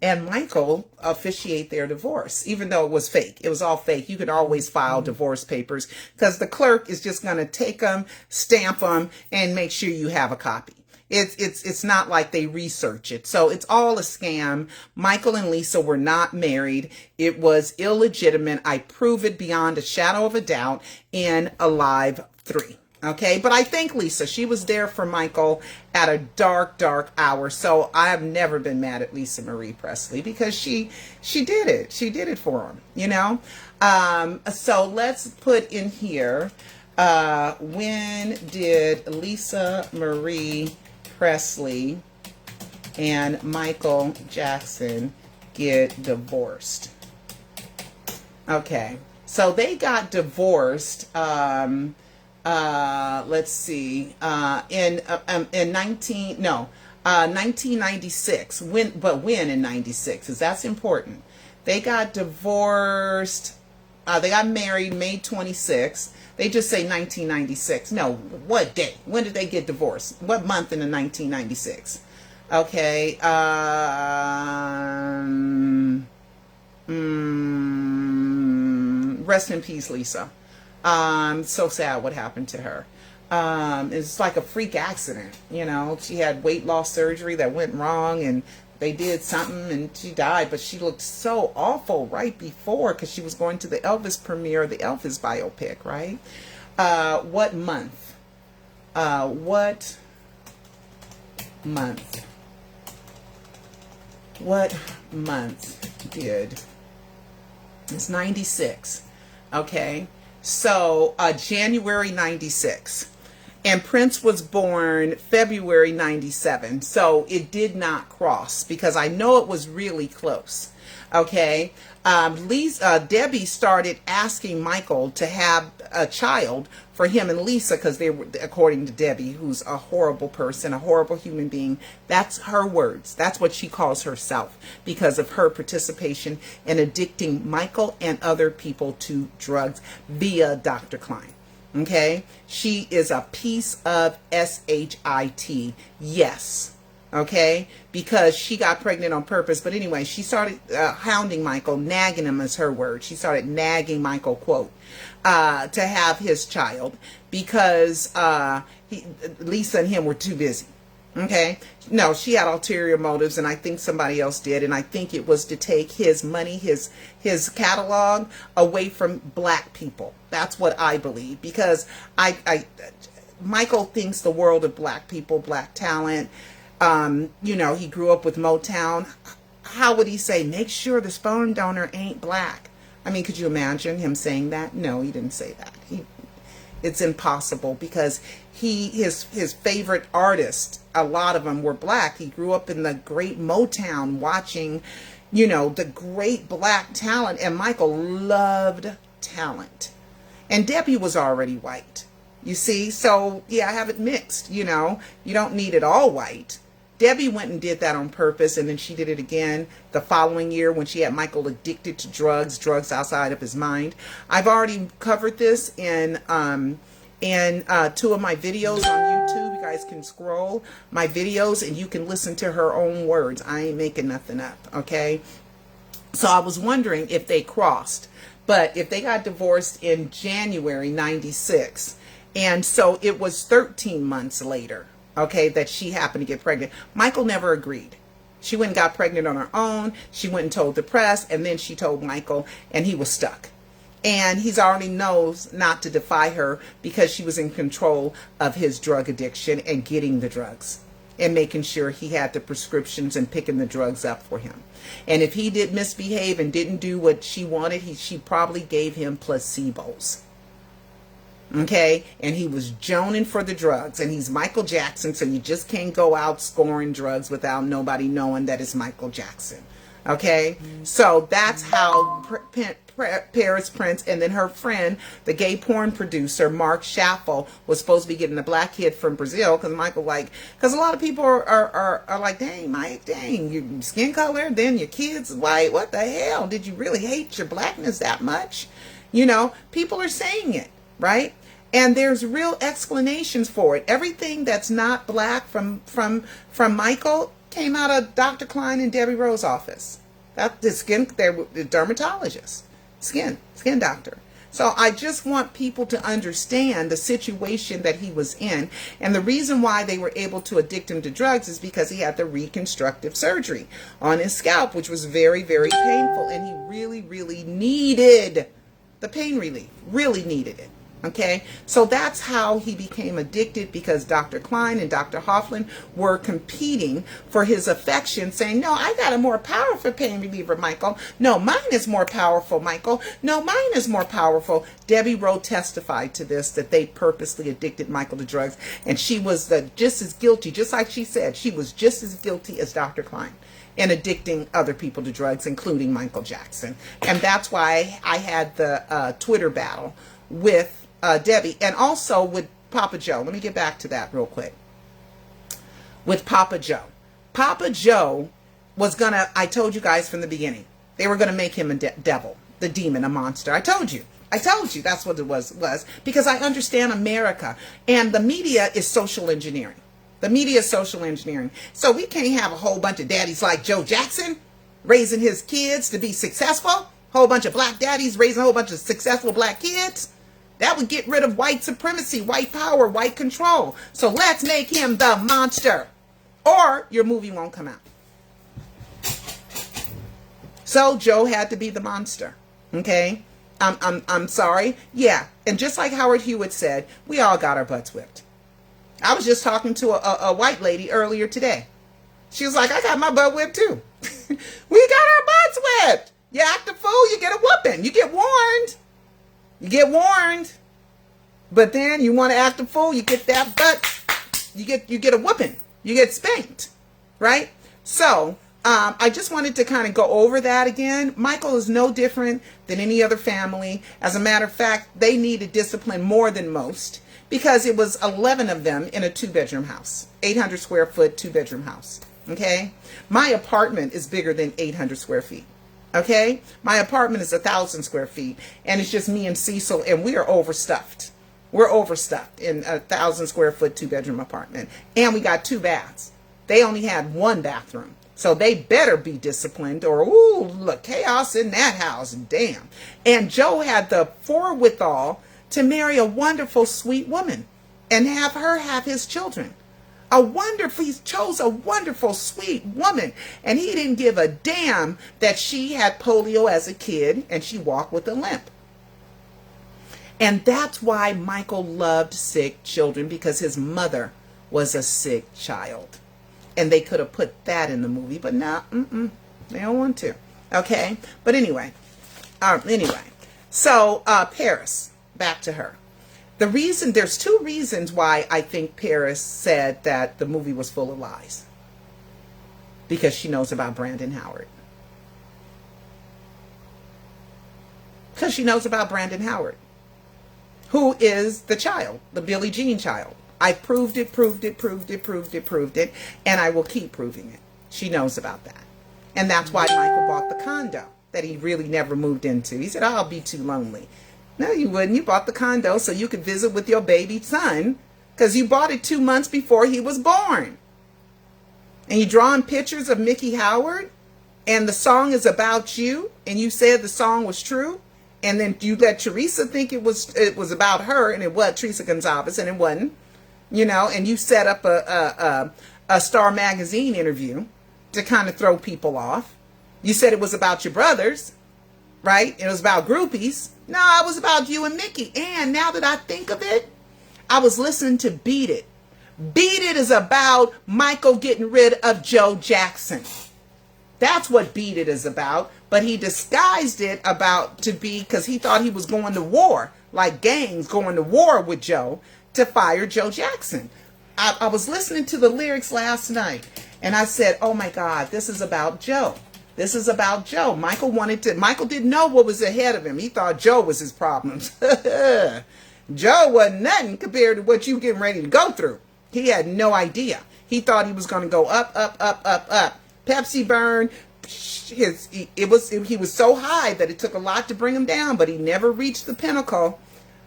and Michael officiate their divorce, even though it was fake? It was all fake. You could always file divorce papers because the clerk is just going to take them, stamp them, and make sure you have a copy. It's not like they research it. So it's all a scam. Michael and Lisa were not married. It was illegitimate. I prove it beyond a shadow of a doubt in Alive 3. Okay, but I thank Lisa. She was there for Michael at a dark, dark hour. So I have never been mad at Lisa Marie Presley because she did it. She did it for him, you know. So let's put in here, when did Lisa Marie Presley and Michael Jackson get divorced? Okay, so they got divorced. Let's see, in 1996. When in 96? Because that's important. They got divorced. They got married May 26th. They just say 1996. No, what day? When did they get divorced? What month in the 1996? Okay. Rest in peace, Lisa. So sad what happened to her. It's like a freak accident, you know. She had weight loss surgery that went wrong, and they did something and she died, but she looked so awful right before because she was going to the Elvis premiere, the Elvis biopic, right? What month? What month did? It's 96. Okay. So, January 96. And Prince was born February 97. So it did not cross because I know it was really close. Okay. Debbie started asking Michael to have a child for him and Lisa because they were, according to Debbie, who's a horrible person, a horrible human being. That's her words. That's what she calls herself because of her participation in addicting Michael and other people to drugs via Dr. Klein. Okay, she is a piece of shit. Yes. Okay, because she got pregnant on purpose. But anyway, she started hounding Michael, nagging him is her word. She started nagging Michael, quote, to have his child because Lisa and him were too busy. Okay, no, she had ulterior motives, and I think somebody else did, and I think it was to take his money, his catalog away from black people. That's what I believe, because Michael thinks the world of black people, black talent. You know, he grew up with Motown. How would he say, make sure the sperm donor ain't black? I mean, could you imagine him saying that? No, he didn't say that. It's impossible because his favorite artists, a lot of them were black. He grew up in the great Motown watching, you know, the great black talent, and Michael loved talent. And Debbie was already white. You see? So, yeah, I have it mixed, you know. You don't need it all white. Debbie went and did that on purpose, and then she did it again the following year when she had Michael addicted to drugs outside of his mind. I've already covered this in 2 of my videos on YouTube. You guys can scroll my videos and you can listen to her own words. I ain't making nothing up, okay? So I was wondering if they crossed, but if they got divorced in January 96, and so it was 13 months later, okay, that she happened to get pregnant. Michael never agreed. She went and got pregnant on her own. She went and told the press, and then she told Michael, and he was stuck. And he's already knows not to defy her because she was in control of his drug addiction and getting the drugs and making sure he had the prescriptions and picking the drugs up for him. And if he did misbehave and didn't do what she wanted, she probably gave him placebos. Okay, and he was joning for the drugs, and he's Michael Jackson, so you just can't go out scoring drugs without nobody knowing that it's Michael Jackson. Okay, so that's how Paris Prince, and then her friend, the gay porn producer Mark Schaffel, was supposed to be getting a black kid from Brazil, because Michael, like, because a lot of people are like, dang, Mike, dang, your skin color, then your kids white, what the hell, did you really hate your blackness that much? You know, people are saying it, right? And there's real explanations for it. Everything that's not black from Michael came out of Dr. Klein and Debbie Rowe's office. That the skin, they're the dermatologist, skin doctor. So I just want people to understand the situation that he was in, and the reason why they were able to addict him to drugs is because he had the reconstructive surgery on his scalp, which was very, very painful, and he really, really needed the pain relief. Really needed it. Okay, so that's how he became addicted, because Dr. Klein and Dr. Hoffman were competing for his affection, saying, no, I got a more powerful pain reliever, Michael. No, mine is more powerful, Michael. No, mine is more powerful. Debbie Rowe testified to this, that they purposely addicted Michael to drugs, and she was just as guilty, just like she said, she was just as guilty as Dr. Klein in addicting other people to drugs, including Michael Jackson. And that's why I had the Twitter battle with Debbie, and also with Papa Joe. Let me get back to that real quick. With Papa Joe. Papa Joe was gonna, I told you guys from the beginning, they were gonna make him a devil, the demon, a monster. I told you that's what it was, because I understand America, and the media is social engineering. The media is social engineering. So we can't have a whole bunch of daddies like Joe Jackson raising his kids to be successful. Whole bunch of black daddies raising a whole bunch of successful black kids. That would get rid of white supremacy, white power, white control. So let's make him the monster, or your movie won't come out. So Joe had to be the monster. Okay, I'm sorry. Yeah, and just like Howard Hewitt said, we all got our butts whipped. I was just talking to a white lady earlier today. She was like, I got my butt whipped too. We got our butts whipped. You act a fool, you get a whooping. You get warned. You get warned, but then you want to act a fool, you get that butt, you get a whooping, you get spanked, right? So I just wanted to kind of go over that again. Michael is no different than any other family. As a matter of fact, they needed discipline more than most, because it was 11 of them in a 2-bedroom house, 800 square foot 2-bedroom house. Okay, my apartment is bigger than 800 square feet. Okay, my apartment is 1,000 square feet, and it's just me and Cecil, and we are overstuffed. We're overstuffed in a 1,000 square foot 2-bedroom apartment, and we got 2 baths. They only had 1 bathroom, so they better be disciplined, or ooh, look, chaos in that house, damn. And Joe had the forewithal to marry a wonderful, sweet woman, and have her have his children. He chose a wonderful, sweet woman, and he didn't give a damn that she had polio as a kid and she walked with a limp. And that's why Michael loved sick children, because his mother was a sick child. And they could have put that in the movie, but no, they don't want to. Okay, but anyway, so Paris, back to her. There's 2 reasons why I think Paris said that the movie was full of lies. Because she knows about Brandon Howard. Because she knows about Brandon Howard, who is the child, the Billie Jean child. I proved it, and I will keep proving it. She knows about that. And that's why Michael bought the condo that he really never moved into. He said, oh, I'll be too lonely. No, you wouldn't. You bought the condo so you could visit with your baby son, because you bought it 2 months before he was born. And you drawing pictures of Mickey Howard, and the song is about you, and you said the song was true, and then you let Teresa think it was about her, and it was Teresa Gonzalez, and it wasn't, and you set up a Star Magazine interview to kind of throw people off. You said it was about your brothers, right? It was about groupies. No, it was about you and Mickey. And now that I think of it, I was listening to Beat It. Beat It is about Michael getting rid of Joe Jackson. That's what Beat It is about. But he disguised it because he thought he was going to war, like gangs going to war with Joe to fire Joe Jackson. I was listening to the lyrics last night, and I said, oh my God, this is about Joe. This is about Joe. Michael didn't know what was ahead of him. He thought Joe was his problems. Joe wasn't nothing compared to what you getting ready to go through. He had no idea. He thought he was going to go up, up, up, up, up. Pepsi burn. He was so high that it took a lot to bring him down, but he never reached the pinnacle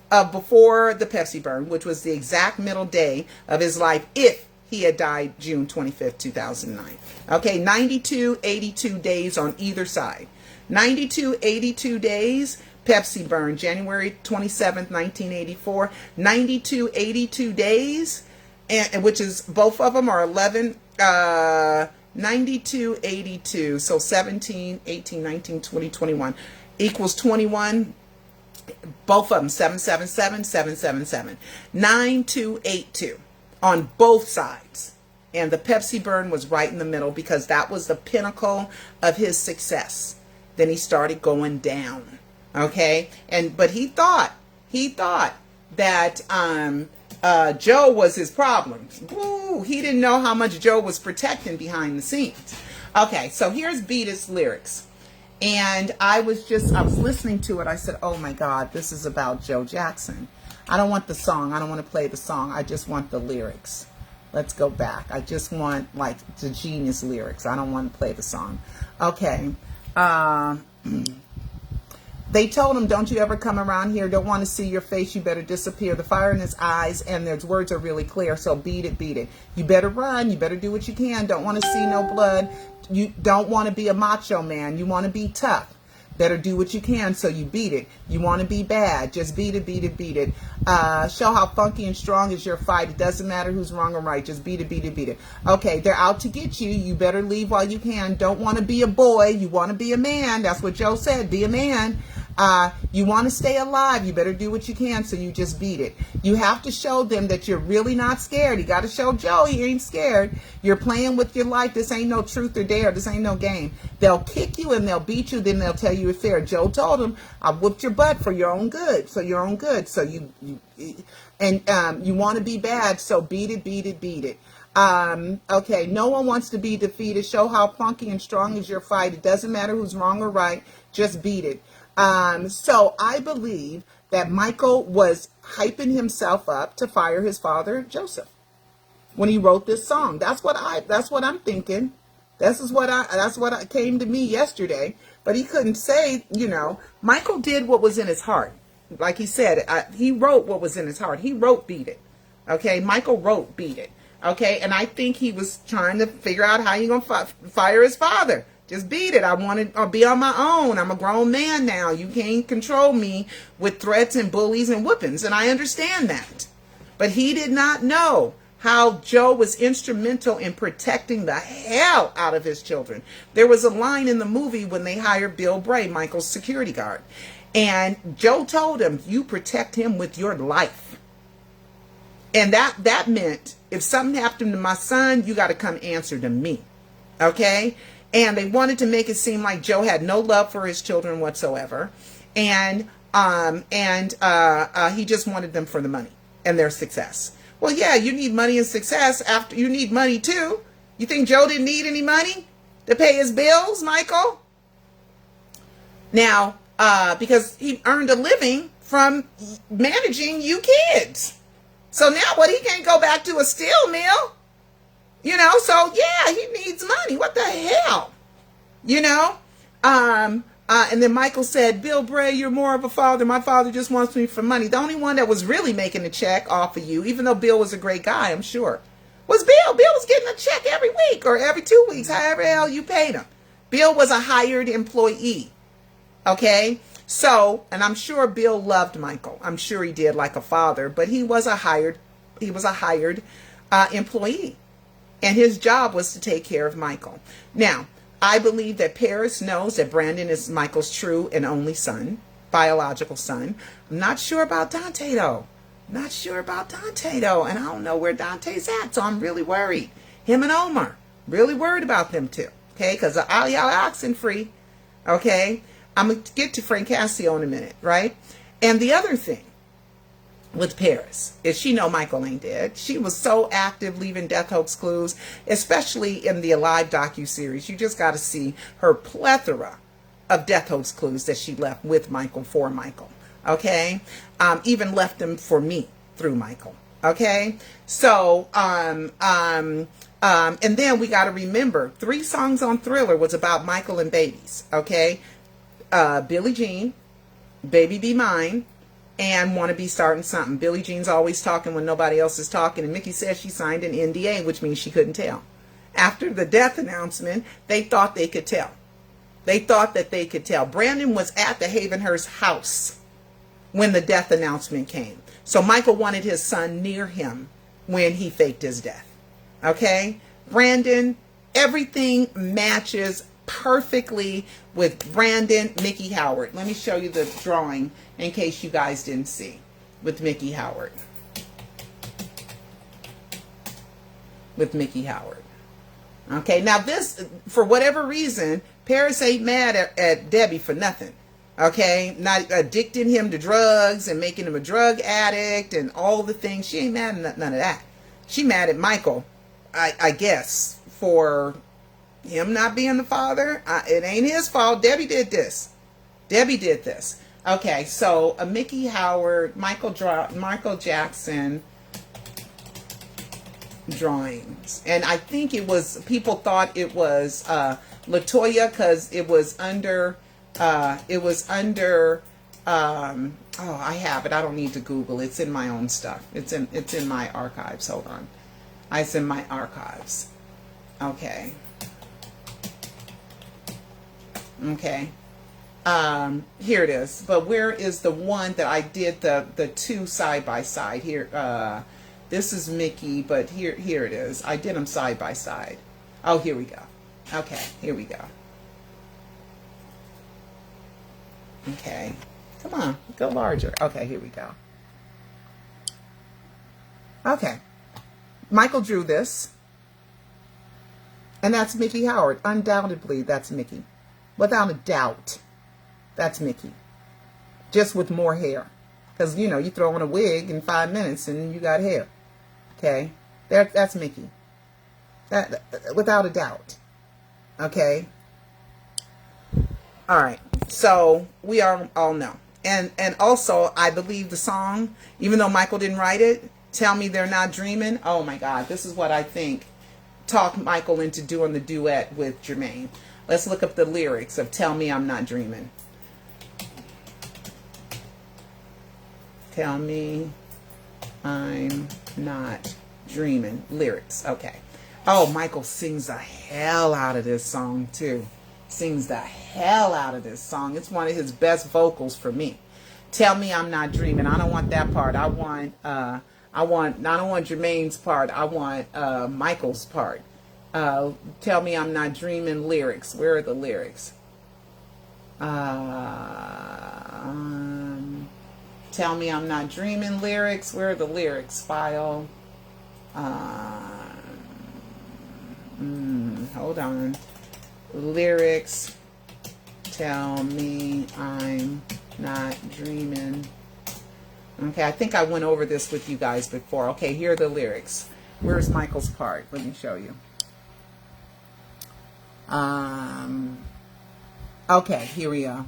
of before the Pepsi burn, which was the exact middle day of his life if he had died June 25th, 2009. Okay, 92, 82 days on either side. 92, 82 days, Pepsi burn, January 27th, 1984. 92, 82 days, and which is, both of them are 11, 92, 82, so 17, 18, 19, 20, 21 equals 21. Both of them, 777, 777. 9282 on both sides. And the Pepsi burn was right in the middle because that was the pinnacle of his success. Then he started going down. Okay? But he thought that Joe was his problem. Woo, he didn't know how much Joe was protecting behind the scenes. Okay, so here's Beat It's lyrics. And I was listening to it. I said, oh my God, this is about Joe Jackson. I don't want the song. I don't want to play the song. I just want the lyrics. Let's go back. I just want like the genius lyrics. I don't want to play the song. Okay. They told him, don't you ever come around here. Don't want to see your face. You better disappear. The fire in his eyes and their words are really clear. So beat it, beat it. You better run. You better do what you can. Don't want to see no blood. You don't want to be a macho man. You want to be tough. Better do what you can, so you beat it. You want to be bad. Just beat it, beat it, beat it. Show how funky and strong is your fight. It doesn't matter who's wrong or right. Just beat it, beat it, beat it. Okay, they're out to get you. You better leave while you can. Don't want to be a boy. You want to be a man. That's what Joe said. Be a man. You want to stay alive. You better do what you can, so you just beat it. You have to show them that you're really not scared. You got to show Joe he ain't scared. You're playing with your life. This ain't no truth or dare. This ain't no game. They'll kick you and they'll beat you. Then they'll tell you it's fair. Joe told him, I whooped your butt for your own good. For your own good. So you want to be bad. So beat it, beat it, beat it. Okay, no one wants to be defeated. Show how funky and strong is your fight. It doesn't matter who's wrong or right. Just beat it. So I believe that Michael was hyping himself up to fire his father, Joseph, when he wrote this song. That's what I'm thinking. That's what came to me yesterday. But he couldn't say, Michael did what was in his heart. Like he said, he wrote what was in his heart. He wrote Beat It. Okay. Michael wrote Beat It. Okay. And I think he was trying to figure out how you're going to fire his father. Just beat it. I want to be on my own. I'm a grown man now. You can't control me with threats and bullies and whoopings. And I understand that. But he did not know how Joe was instrumental in protecting the hell out of his children. There was a line in the movie when they hired Bill Bray, Michael's security guard. And Joe told him, you protect him with your life. And that meant if something happened to my son, you got to come answer to me. Okay? And they wanted to make it seem like Joe had no love for his children whatsoever. And he just wanted them for the money and their success. Well, yeah, you need money and success after you need money too. You think Joe didn't need any money to pay his bills, Michael? Now, because he earned a living from managing you kids. So now what, he can't go back to a steel mill, you know? So yeah, he needs money. What the hell? You know? And then Michael said, Bill Bray, you're more of a father. My father just wants me for money. The only one that was really making a check off of you, even though Bill was a great guy, I'm sure, was Bill. Bill was getting a check every week or every 2 weeks, however the hell you paid him. Bill was a hired employee. Okay? So, and I'm sure Bill loved Michael. I'm sure he did, like a father, but he was a hired employee. And his job was to take care of Michael. Now, I believe that Paris knows that Brandon is Michael's true and only son, biological son. I'm not sure about Dante, though. Not sure about Dante, though. And I don't know where Dante's at, so I'm really worried. Him and Omar, really worried about them too. Okay, because y'all oxen free. Okay, I'm going to get to Frank Casio in a minute, right? And the other thing with Paris is she know Michael ain't dead. She was so active leaving death hoax clues, especially in the Alive docuseries. You just got to see her plethora of death hoax clues that she left with Michael, for Michael. Okay, even left them for me through Michael. Okay, so and then we got to remember 3 songs on Thriller was about Michael and babies. Okay, Billie Jean, Baby Be Mine, and Want to Be Starting Something. Billie Jean's always talking when nobody else is talking, and Mickey says she signed an NDA, which means she couldn't tell. After the death announcement, they thought they could tell. They thought that they could tell. Brandon was at the Havenhurst house when the death announcement came. So Michael wanted his son near him when he faked his death. Okay? Brandon, everything matches perfectly with Brandon, Mickey Howard. Let me show you the drawing in case you guys didn't see with Mickey Howard. With Mickey Howard. Okay, now this, for whatever reason, Paris ain't mad at Debbie for nothing. Okay, not addicting him to drugs and making him a drug addict and all the things. She ain't mad at none of that. She mad at Michael, I guess, for him not being the father. It ain't his fault. Debbie did this. Debbie did this. Okay, so Mickey Howard, Michael Jackson drawings, and I think it was, people thought it was Latoya because it was under. Oh, I have it. I don't need to Google. It's in my own stuff. It's in my archives. Hold on. It's in my archives. Okay. Okay. Here it is. But where is the one that I did the 2 side by side here? This is Mickey, but here it is. I did them side by side. Oh, here we go. Okay, here we go. Okay, come on, go larger. Okay, here we go. Okay, Michael drew this, and that's Mickey Howard. Undoubtedly, that's Mickey. Without a doubt, that's Mickey. Just with more hair. Because, you know, you throw on a wig in 5 minutes and you got hair. Okay, that's Mickey. That, without a doubt. Okay. All right. So we all know. And also, I believe the song, even though Michael didn't write it, Tell Me They're Not Dreaming. Oh my God, this is what I think talked Michael into doing the duet with Jermaine. Let's look up the lyrics of Tell Me I'm Not Dreaming. Tell me I'm not dreaming. Lyrics. Okay. Oh, Michael sings the hell out of this song too. Sings the hell out of this song. It's one of his best vocals for me. Tell Me I'm Not Dreaming. I don't want that part. I don't want Jermaine's part. I want Michael's part. Tell Me I'm Not Dreaming lyrics. Where are the lyrics? Tell Me I'm Not Dreaming lyrics. Where are the lyrics? File. Hold on. Lyrics. Tell Me I'm Not Dreaming. Okay, I think I went over this with you guys before. Okay, here are the lyrics. Where's Michael's part? Let me show you. Okay, here we are.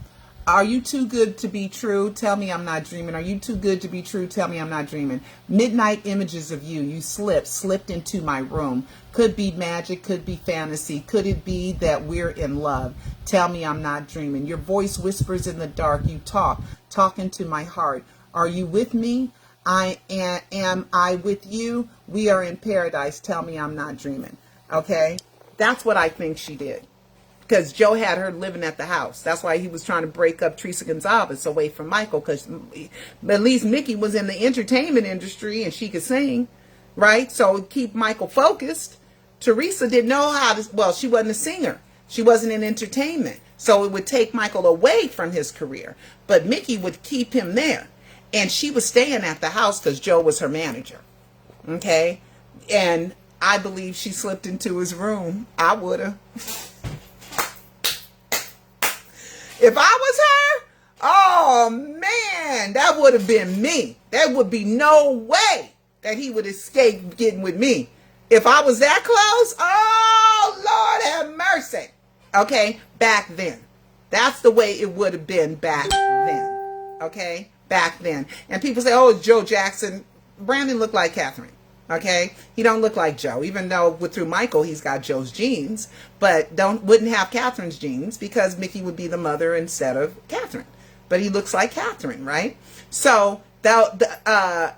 Are you too good to be true? Tell me I'm not dreaming. Are you too good to be true? Tell me I'm not dreaming. Midnight images of you. You slipped into my room. Could be magic, could be fantasy. Could it be that we're in love? Tell me I'm not dreaming. Your voice whispers in the dark. You talking to my heart. Are you with me? Am I with you? We are in paradise. Tell me I'm not dreaming. Okay? That's what I think she did. Because Joe had her living at the house. That's why he was trying to break up Teresa Gonzalez away from Michael. Because at least Mickey was in the entertainment industry and she could sing, right? So keep Michael focused. Teresa didn't know how to, well, she wasn't a singer. She wasn't in entertainment. So it would take Michael away from his career. But Mickey would keep him there. And she was staying at the house because Joe was her manager. Okay? And I believe she slipped into his room. I would have. If I was her, oh man, that would have been me. There would be no way that he would escape getting with me. If I was that close, oh Lord have mercy. Okay, back then. That's the way it would have been back then. Okay, back then. And people say, oh, Joe Jackson. Brandon looked like Catherine. Okay, he don't look like Joe, even though through Michael he's got Joe's genes, but wouldn't have Catherine's genes because Mickey would be the mother instead of Catherine. But he looks like Catherine, right? So I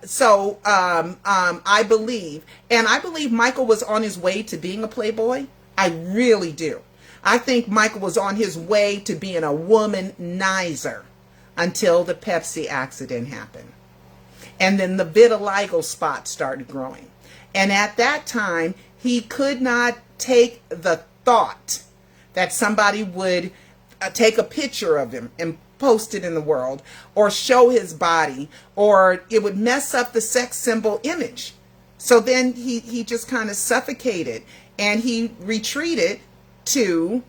believe Michael was on his way to being a playboy. I really do. I think Michael was on his way to being a womanizer until the Pepsi accident happened. And then the vitiligo spot started growing. And at that time, he could not take the thought that somebody would take a picture of him and post it in the world or show his body, or it would mess up the sex symbol image. So then he just kind of suffocated and he retreated to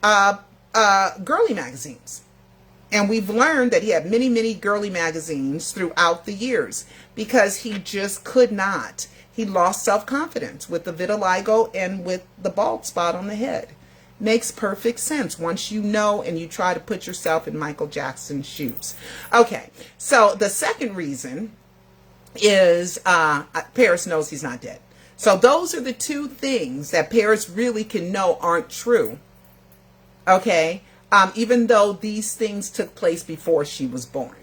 girly magazines. And we've learned that he had many, many girly magazines throughout the years because he just could not. He lost self-confidence with the vitiligo and with the bald spot on the head. Makes perfect sense once you know and you try to put yourself in Michael Jackson's shoes. Okay, so the second reason is Paris knows he's not dead. So those are the two things that Paris really can know aren't true. Okay? Even though these things took place before she was born.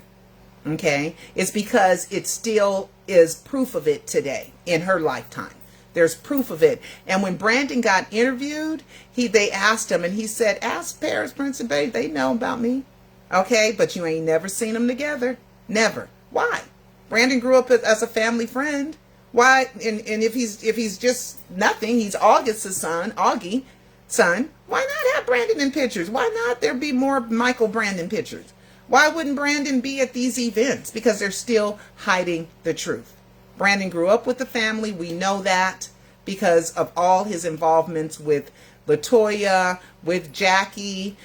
Okay? It's because it still is proof of it today in her lifetime. There's proof of it. And when Brandon got interviewed, they asked him and he said, ask Paris, Prince and Babe, they know about me. Okay? But you ain't never seen them together. Never. Why? Brandon grew up as a family friend. Why? And if he's just nothing, he's August's son, Augie. Son, why not have Brandon in pictures? Why not there be more Michael Brandon pictures? Why wouldn't Brandon be at these events? Because they're still hiding the truth. Brandon grew up with the family. We know that because of all his involvements with LaToya, with Jackie,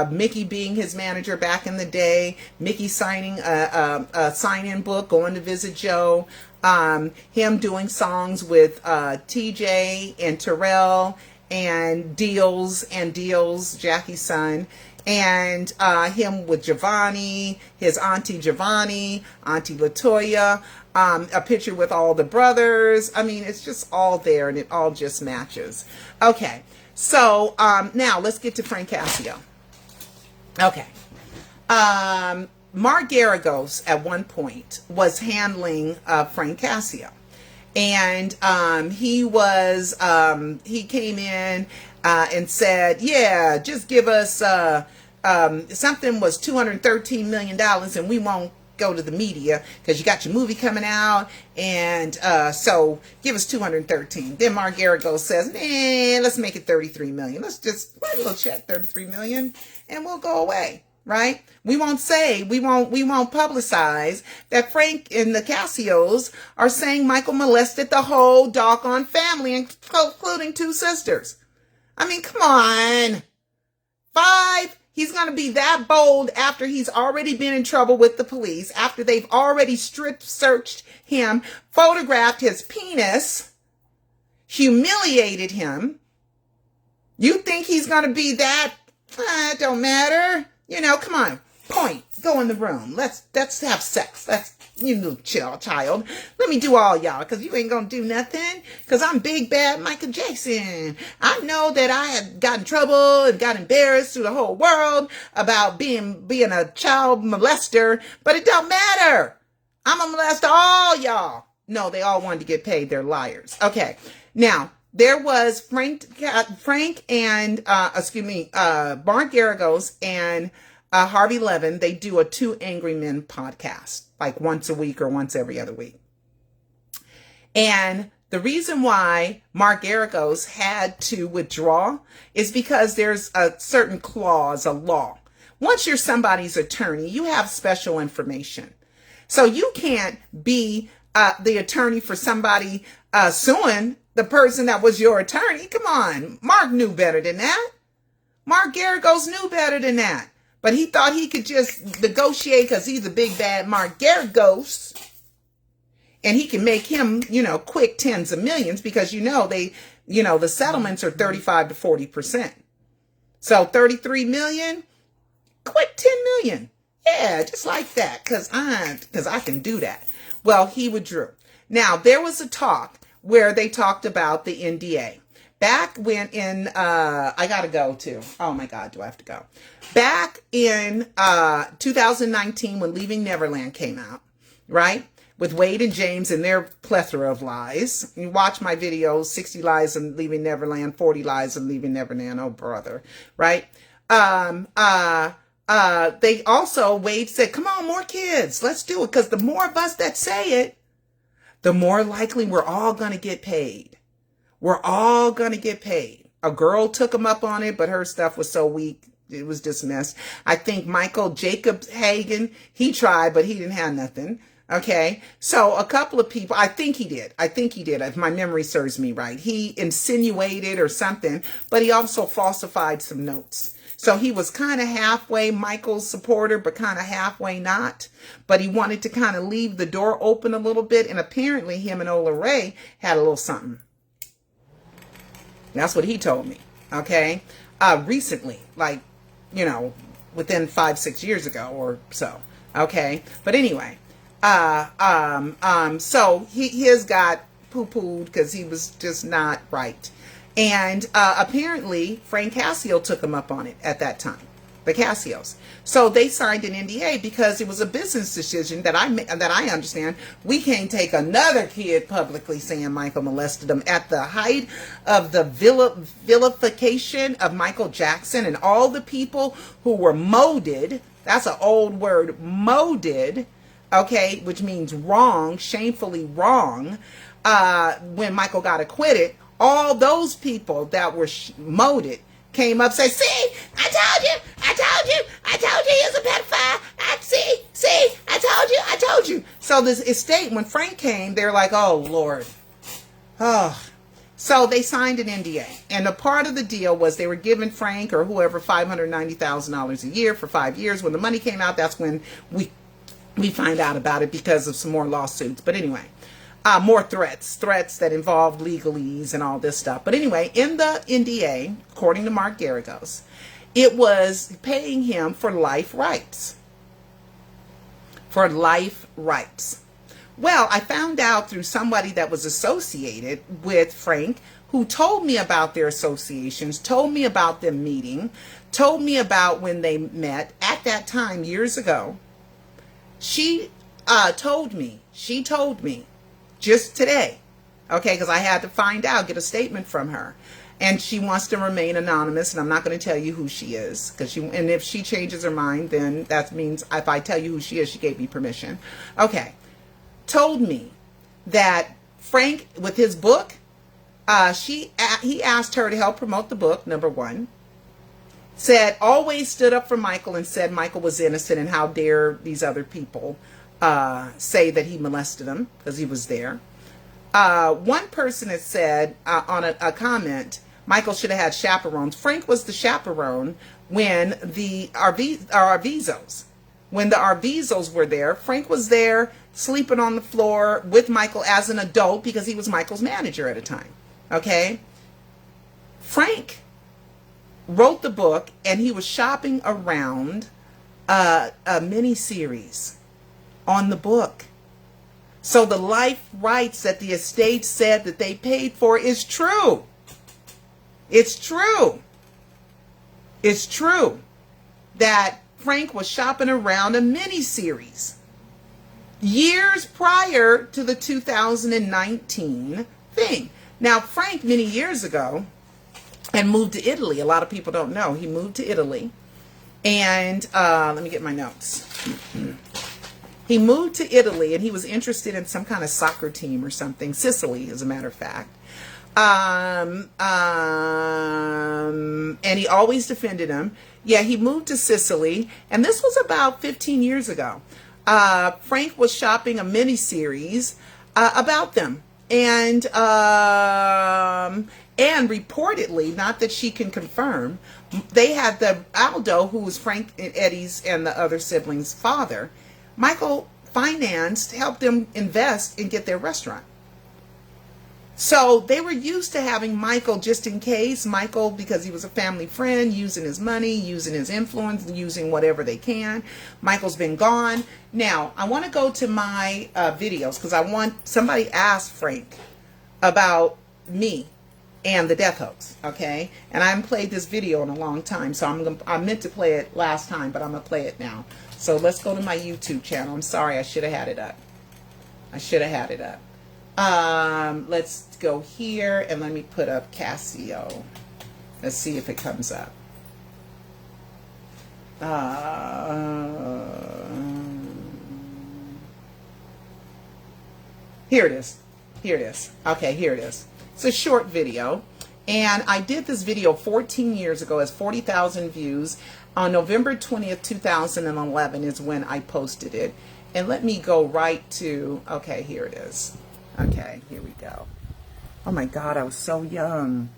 Mickey being his manager back in the day, Mickey signing a sign-in book, going to visit Joe, him doing songs with TJ and Terrell, and Deals, Jackie's son, and him with Giovanni, his auntie Giovanni, Auntie LaToya, a picture with all the brothers. I mean, it's just all there and it all just matches. Okay, so now let's get to Frank Cascio. Okay. Mark Garagos at one point was handling Frank Cascio. And he came in and said, yeah, just give us something was $213 million and we won't go to the media because you got your movie coming out, and so give us 213. Then Mark Garagos says, nah, let's make it 33 million. Let's just write a little check, 33 million, and we'll go away. Right? We won't publicize that Frank and the Cassios are saying Michael molested the whole doggone family, including 2 sisters. I mean, come on. 5, he's going to be that bold after he's already been in trouble with the police, after they've already strip searched him, photographed his penis, humiliated him. You think he's going to be that? It don't matter. You know, come on. Point. Go in the room. Let's have sex. You little child. Let me do all y'all, because you ain't gonna do nothing. Because I'm big bad Michael Jackson. I know that I had got in trouble and got embarrassed to the whole world about being a child molester, but it don't matter. I'm gonna molest all y'all. No, they all wanted to get paid. They're liars. Okay. Now, there was Frank and Mark Garagos and Harvey Levin. They do a Two Angry Men podcast, like once a week or once every other week. And the reason why Mark Garagos had to withdraw is because there's a certain clause, a law. Once you're somebody's attorney, you have special information. So you can't be the attorney for somebody suing the person that was your attorney. Come on. Mark knew better than that. Mark Garagos knew better than that. But he thought he could just negotiate because he's a big bad Mark Garagos. And he can make him, quick tens of millions because, the settlements are 35 to 40%. So 33 million, quick 10 million. Yeah, just like that. Because I can do that. Well, he withdrew. Now, there was a talk where they talked about the NDA. Back when I got to go too. Oh my God, do I have to go? Back in 2019 when Leaving Neverland came out, right? With Wade and James and their plethora of lies. You watch my videos, 60 lies on Leaving Neverland, 40 lies on Leaving Neverland. Oh, brother, right? They also, Wade said, come on, more kids. Let's do it. Because the more of us that say it, the more likely we're all going to get paid. We're all going to get paid. A girl took him up on it, but her stuff was so weak, it was dismissed. I think Michael Jacob Hagen, he tried, but he didn't have nothing. Okay. So a couple of people, I think he did, if my memory serves me right. He insinuated or something, but he also falsified some notes. So he was kind of halfway Michael's supporter, but kind of halfway not. But he wanted to kind of leave the door open a little bit. And apparently him and Ola Ray had a little something. That's what he told me. Okay. Recently, like, within 5-6 years ago or so. Okay. But anyway, so he has got poo-pooed because he was just not right. And apparently Frank Cascio took him up on it at that time, the Cassios. So they signed an NDA because it was a business decision that I understand. We can't take another kid publicly saying Michael molested them at the height of the vilification of Michael Jackson and all the people who were molded. That's an old word, molded, okay, which means wrong, shamefully wrong. When Michael got acquitted, all those people that were molded came up, say, see, I told you he was a pedophile. I told you. So this estate, when Frank came, they're like, oh, Lord. Oh. So they signed an NDA. And a part of the deal was they were giving Frank or whoever $590,000 a year for 5 years. When the money came out, that's when we find out about it because of some more lawsuits. But anyway. More threats that involved legalese and all this stuff. But anyway, in the NDA, according to Mark Garagos, it was paying him for life rights. For life rights. Well, I found out through somebody that was associated with Frank who told me about their associations, told me about them meeting, told me about when they met at that time years ago. She told me just today, okay, because I had to find out, get a statement from her. And she wants to remain anonymous, and I'm not going to tell you who she is. And if she changes her mind, then that means if I tell you who she is, she gave me permission. Okay. Told me that Frank, with his book, he asked her to help promote the book, number one. Said, always stood up for Michael and said Michael was innocent, and how dare these other people say that he molested him because he was there. One person had said on a comment, Michael should have had chaperones. Frank was the chaperone when the Arvizos were there. Frank was there sleeping on the floor with Michael as an adult because he was Michael's manager at a time. Okay. Frank wrote the book and he was shopping around a mini series on the book. So the life rights that the estate said that they paid for is true. It's true. It's true that Frank was shopping around a mini series years prior to the 2019 thing. Now, Frank, many years ago, had moved to Italy. A lot of people don't know. He moved to Italy. And let me get my notes. He moved to Italy, and he was interested in some kind of soccer team or something. Sicily, as a matter of fact. And he always defended him. Yeah, he moved to Sicily, and this was about 15 years ago. Frank was shopping a miniseries about them, and reportedly, not that she can confirm, they had the Aldo, who was Frank and Eddie's and the other siblings' father. Michael financed, helped them invest and get their restaurant. So they were used to having Michael just in case. Michael, because he was a family friend, using his money, using his influence, using whatever they can. Michael's been gone. Now, I want to go to my videos because I want somebody asked Frank about me and the death hoax, okay? And I haven't played this video in a long time, so I meant to play it last time, but I'm going to play it now. So let's go to my YouTube channel. I'm sorry, I should have had it up. I should have had it up. Let's go here and let me put up Casio. Let's see if it comes up. Here it is. Here it is. Okay, here it is. It's a short video. And I did this video 14 years ago. It has 40,000 views. On November 20th, 2011 is when I posted it. And let me go right to, okay, here it is. Okay, here we go. Oh my God, I was so young.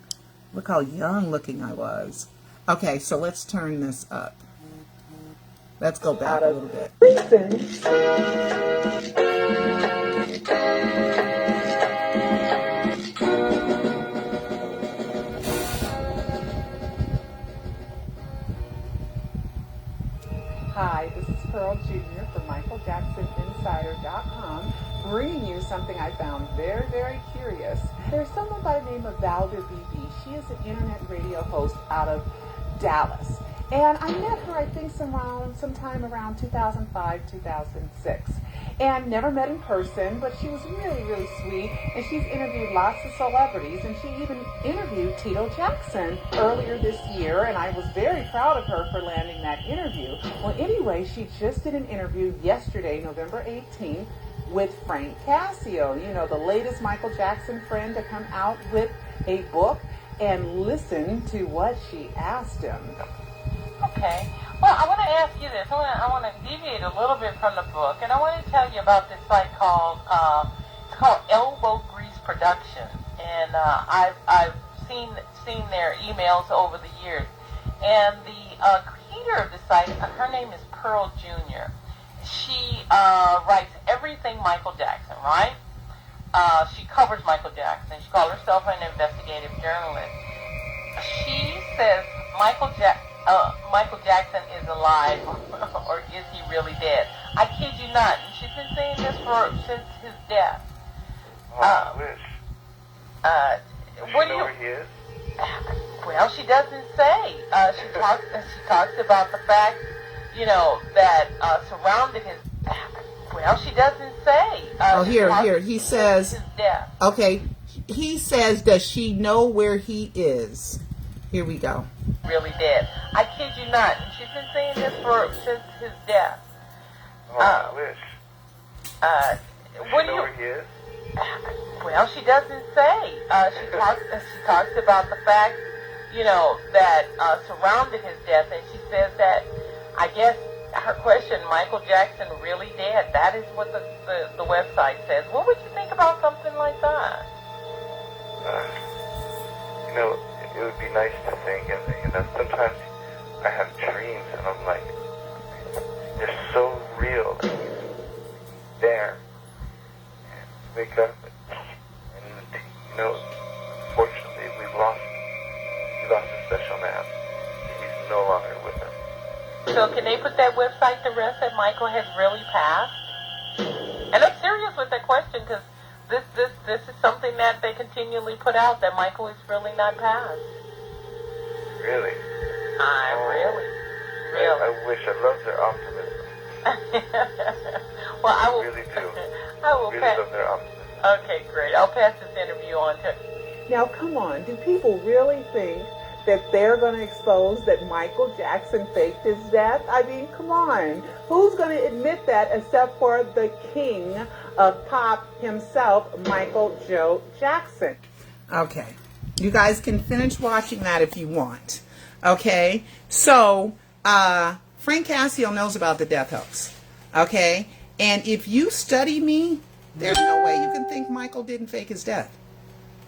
Look how young looking I was. Okay, so let's turn this up. Let's go back a little bit. Hi, this is Pearl Jr. from MichaelJacksonInsider.com, bringing you something I found very, very curious. There's someone by the name of Valder BB. She is an internet radio host out of Dallas. And I met her, I think, sometime around 2005, 2006. And never met in person, but she was really, really sweet. And she's interviewed lots of celebrities, and she even interviewed Tito Jackson earlier this year, and I was very proud of her for landing that interview. Well, anyway, she just did an interview yesterday, November 18th, with Frank Cascio, you know, the latest Michael Jackson friend to come out with a book, and listen to what she asked him. Okay. Well, I want to ask you this. I want to deviate a little bit from the book, and I want to tell you about this site called it's called Elbow Grease Production, and I've seen their emails over the years, and the creator of the site, her name is Pearl Jr. She writes everything Michael Jackson, right? She covers Michael Jackson. She calls herself an investigative journalist. She says Michael Jackson is alive, or is he really dead? I kid you not. She's been saying this since his death. I wish. What do know you? Where he is? Well, she doesn't say. She talks about the fact, you know, that surrounded his. Well, she doesn't say. Here. He says. His death. Okay. He says, does she know where he is? Here we go. Really dead. I kid you not. And she's been saying this since his death. I wish. What do know you? Where he is? Well, she doesn't say. She talks about the fact, you know, that surrounded his death, and she says that, I guess, her question, Michael Jackson really dead? That is what the website says. What would you think about something like that? You know, it would be nice to think, and you know, sometimes I have dreams, and I'm like, they're so real. He's there. And wake up, and you know, unfortunately, we lost a special man. He's no longer with us. So can they put that website to rest that Michael has really passed? And I'm serious with that question because this is something that they continually put out, that Michael is really not passed. Really? Really. I wish. I love their optimism. Well, I will. Really do. I will Really pass. love their optimism. Okay, great. I'll pass this interview on to. Now, come on. Do people really think that they're going to expose that Michael Jackson faked his death? I mean, come on. Who's going to admit that except for the king of pop himself, Michael Joe Jackson? Okay. You guys can finish watching that if you want. Okay. So, Frank Cascio knows about the death hoax. Okay. And if you study me, there's no way you can think Michael didn't fake his death.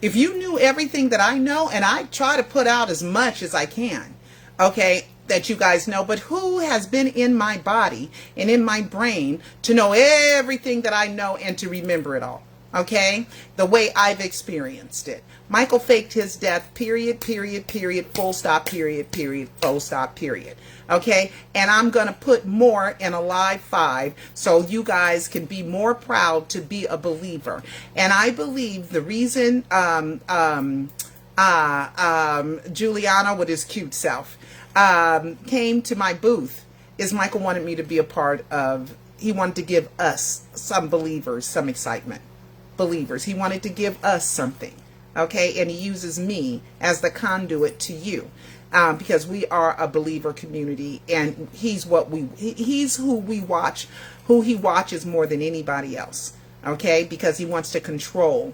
If you knew everything that I know, and I try to put out as much as I can, okay, that you guys know, but who has been in my body and in my brain to know everything that I know and to remember it all? Okay, the way I've experienced it. Michael faked his death, period, full stop, period, full stop, period. Okay, and I'm going to put more in a live 5 so you guys can be more proud to be a believer. And I believe the reason Giuliano with his cute self came to my booth is Michael wanted me to be a part of, he wanted to give us, some believers, some excitement. Believers. He wanted to give us something. Okay, and he uses me as the conduit to you. Because we are a believer community, and he's who we watch, who he watches more than anybody else. Okay, because he wants to control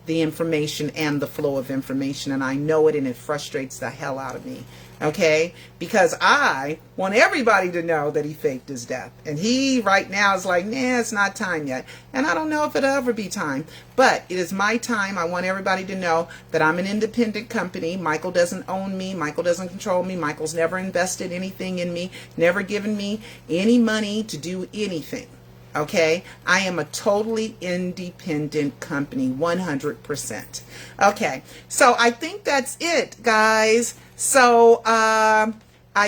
the information and the flow of information, and I know it, and it frustrates the hell out of me. Okay, because I want everybody to know that he faked his death, and he right now is like, nah, it's not time yet, and I don't know if it'll ever be time, but it is my time. I want everybody to know that I'm an independent company. Michael doesn't own me. Michael doesn't control me. Michael's never invested anything in me, never given me any money to do anything. Okay, I am a totally independent company, 100%. Okay, so I think that's it, guys. So I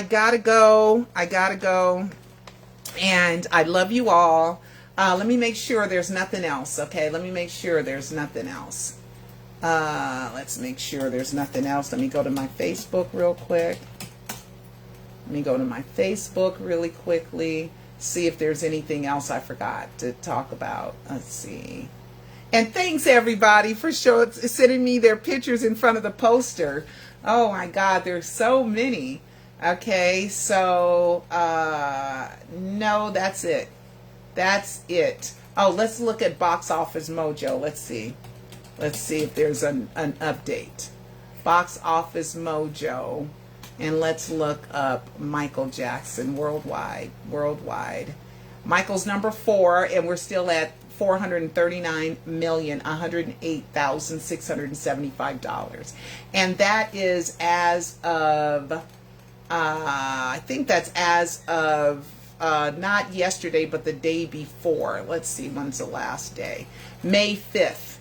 gotta go, and I love you all. Let me make sure there's nothing else. Okay, let me make sure there's nothing else. Let's make sure there's nothing else. Let me go to my Facebook real quick. Let me go to my Facebook really quickly. See if there's anything else I forgot to talk about. Let's see. And thanks everybody for sending me their pictures in front of the poster. Oh my God, there's so many. Okay, so no, that's it. That's it. Oh, let's look at Box Office Mojo. Let's see. Let's see if there's an update. Box Office Mojo. And let's look up Michael Jackson worldwide. Michael's number 4, and we're still at $439,108,675. And that is as of, I think that's as of, not yesterday, but the day before. Let's see, when's the last day? May 5th.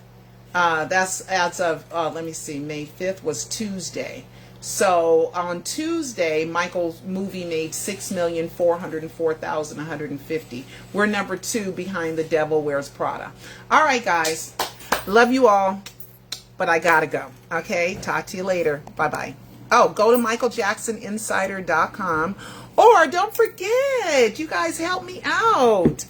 That's as of, let me see, May 5th was Tuesday. So on Tuesday, Michael's movie made $6,404,150. We're number 2 behind The Devil Wears Prada. All right, guys. Love you all, but I gotta go. Okay, talk to you later. Bye-bye. Oh, go to michaeljacksoninsider.com, or don't forget, you guys help me out.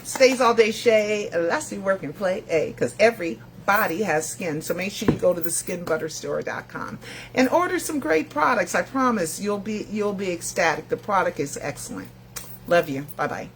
Stays All Day Shay, let's see work and play, because every body has skin, so make sure you go to the skinbutterstore.com and order some great products. I promise you'll be ecstatic. The product is excellent. Love you. Bye bye.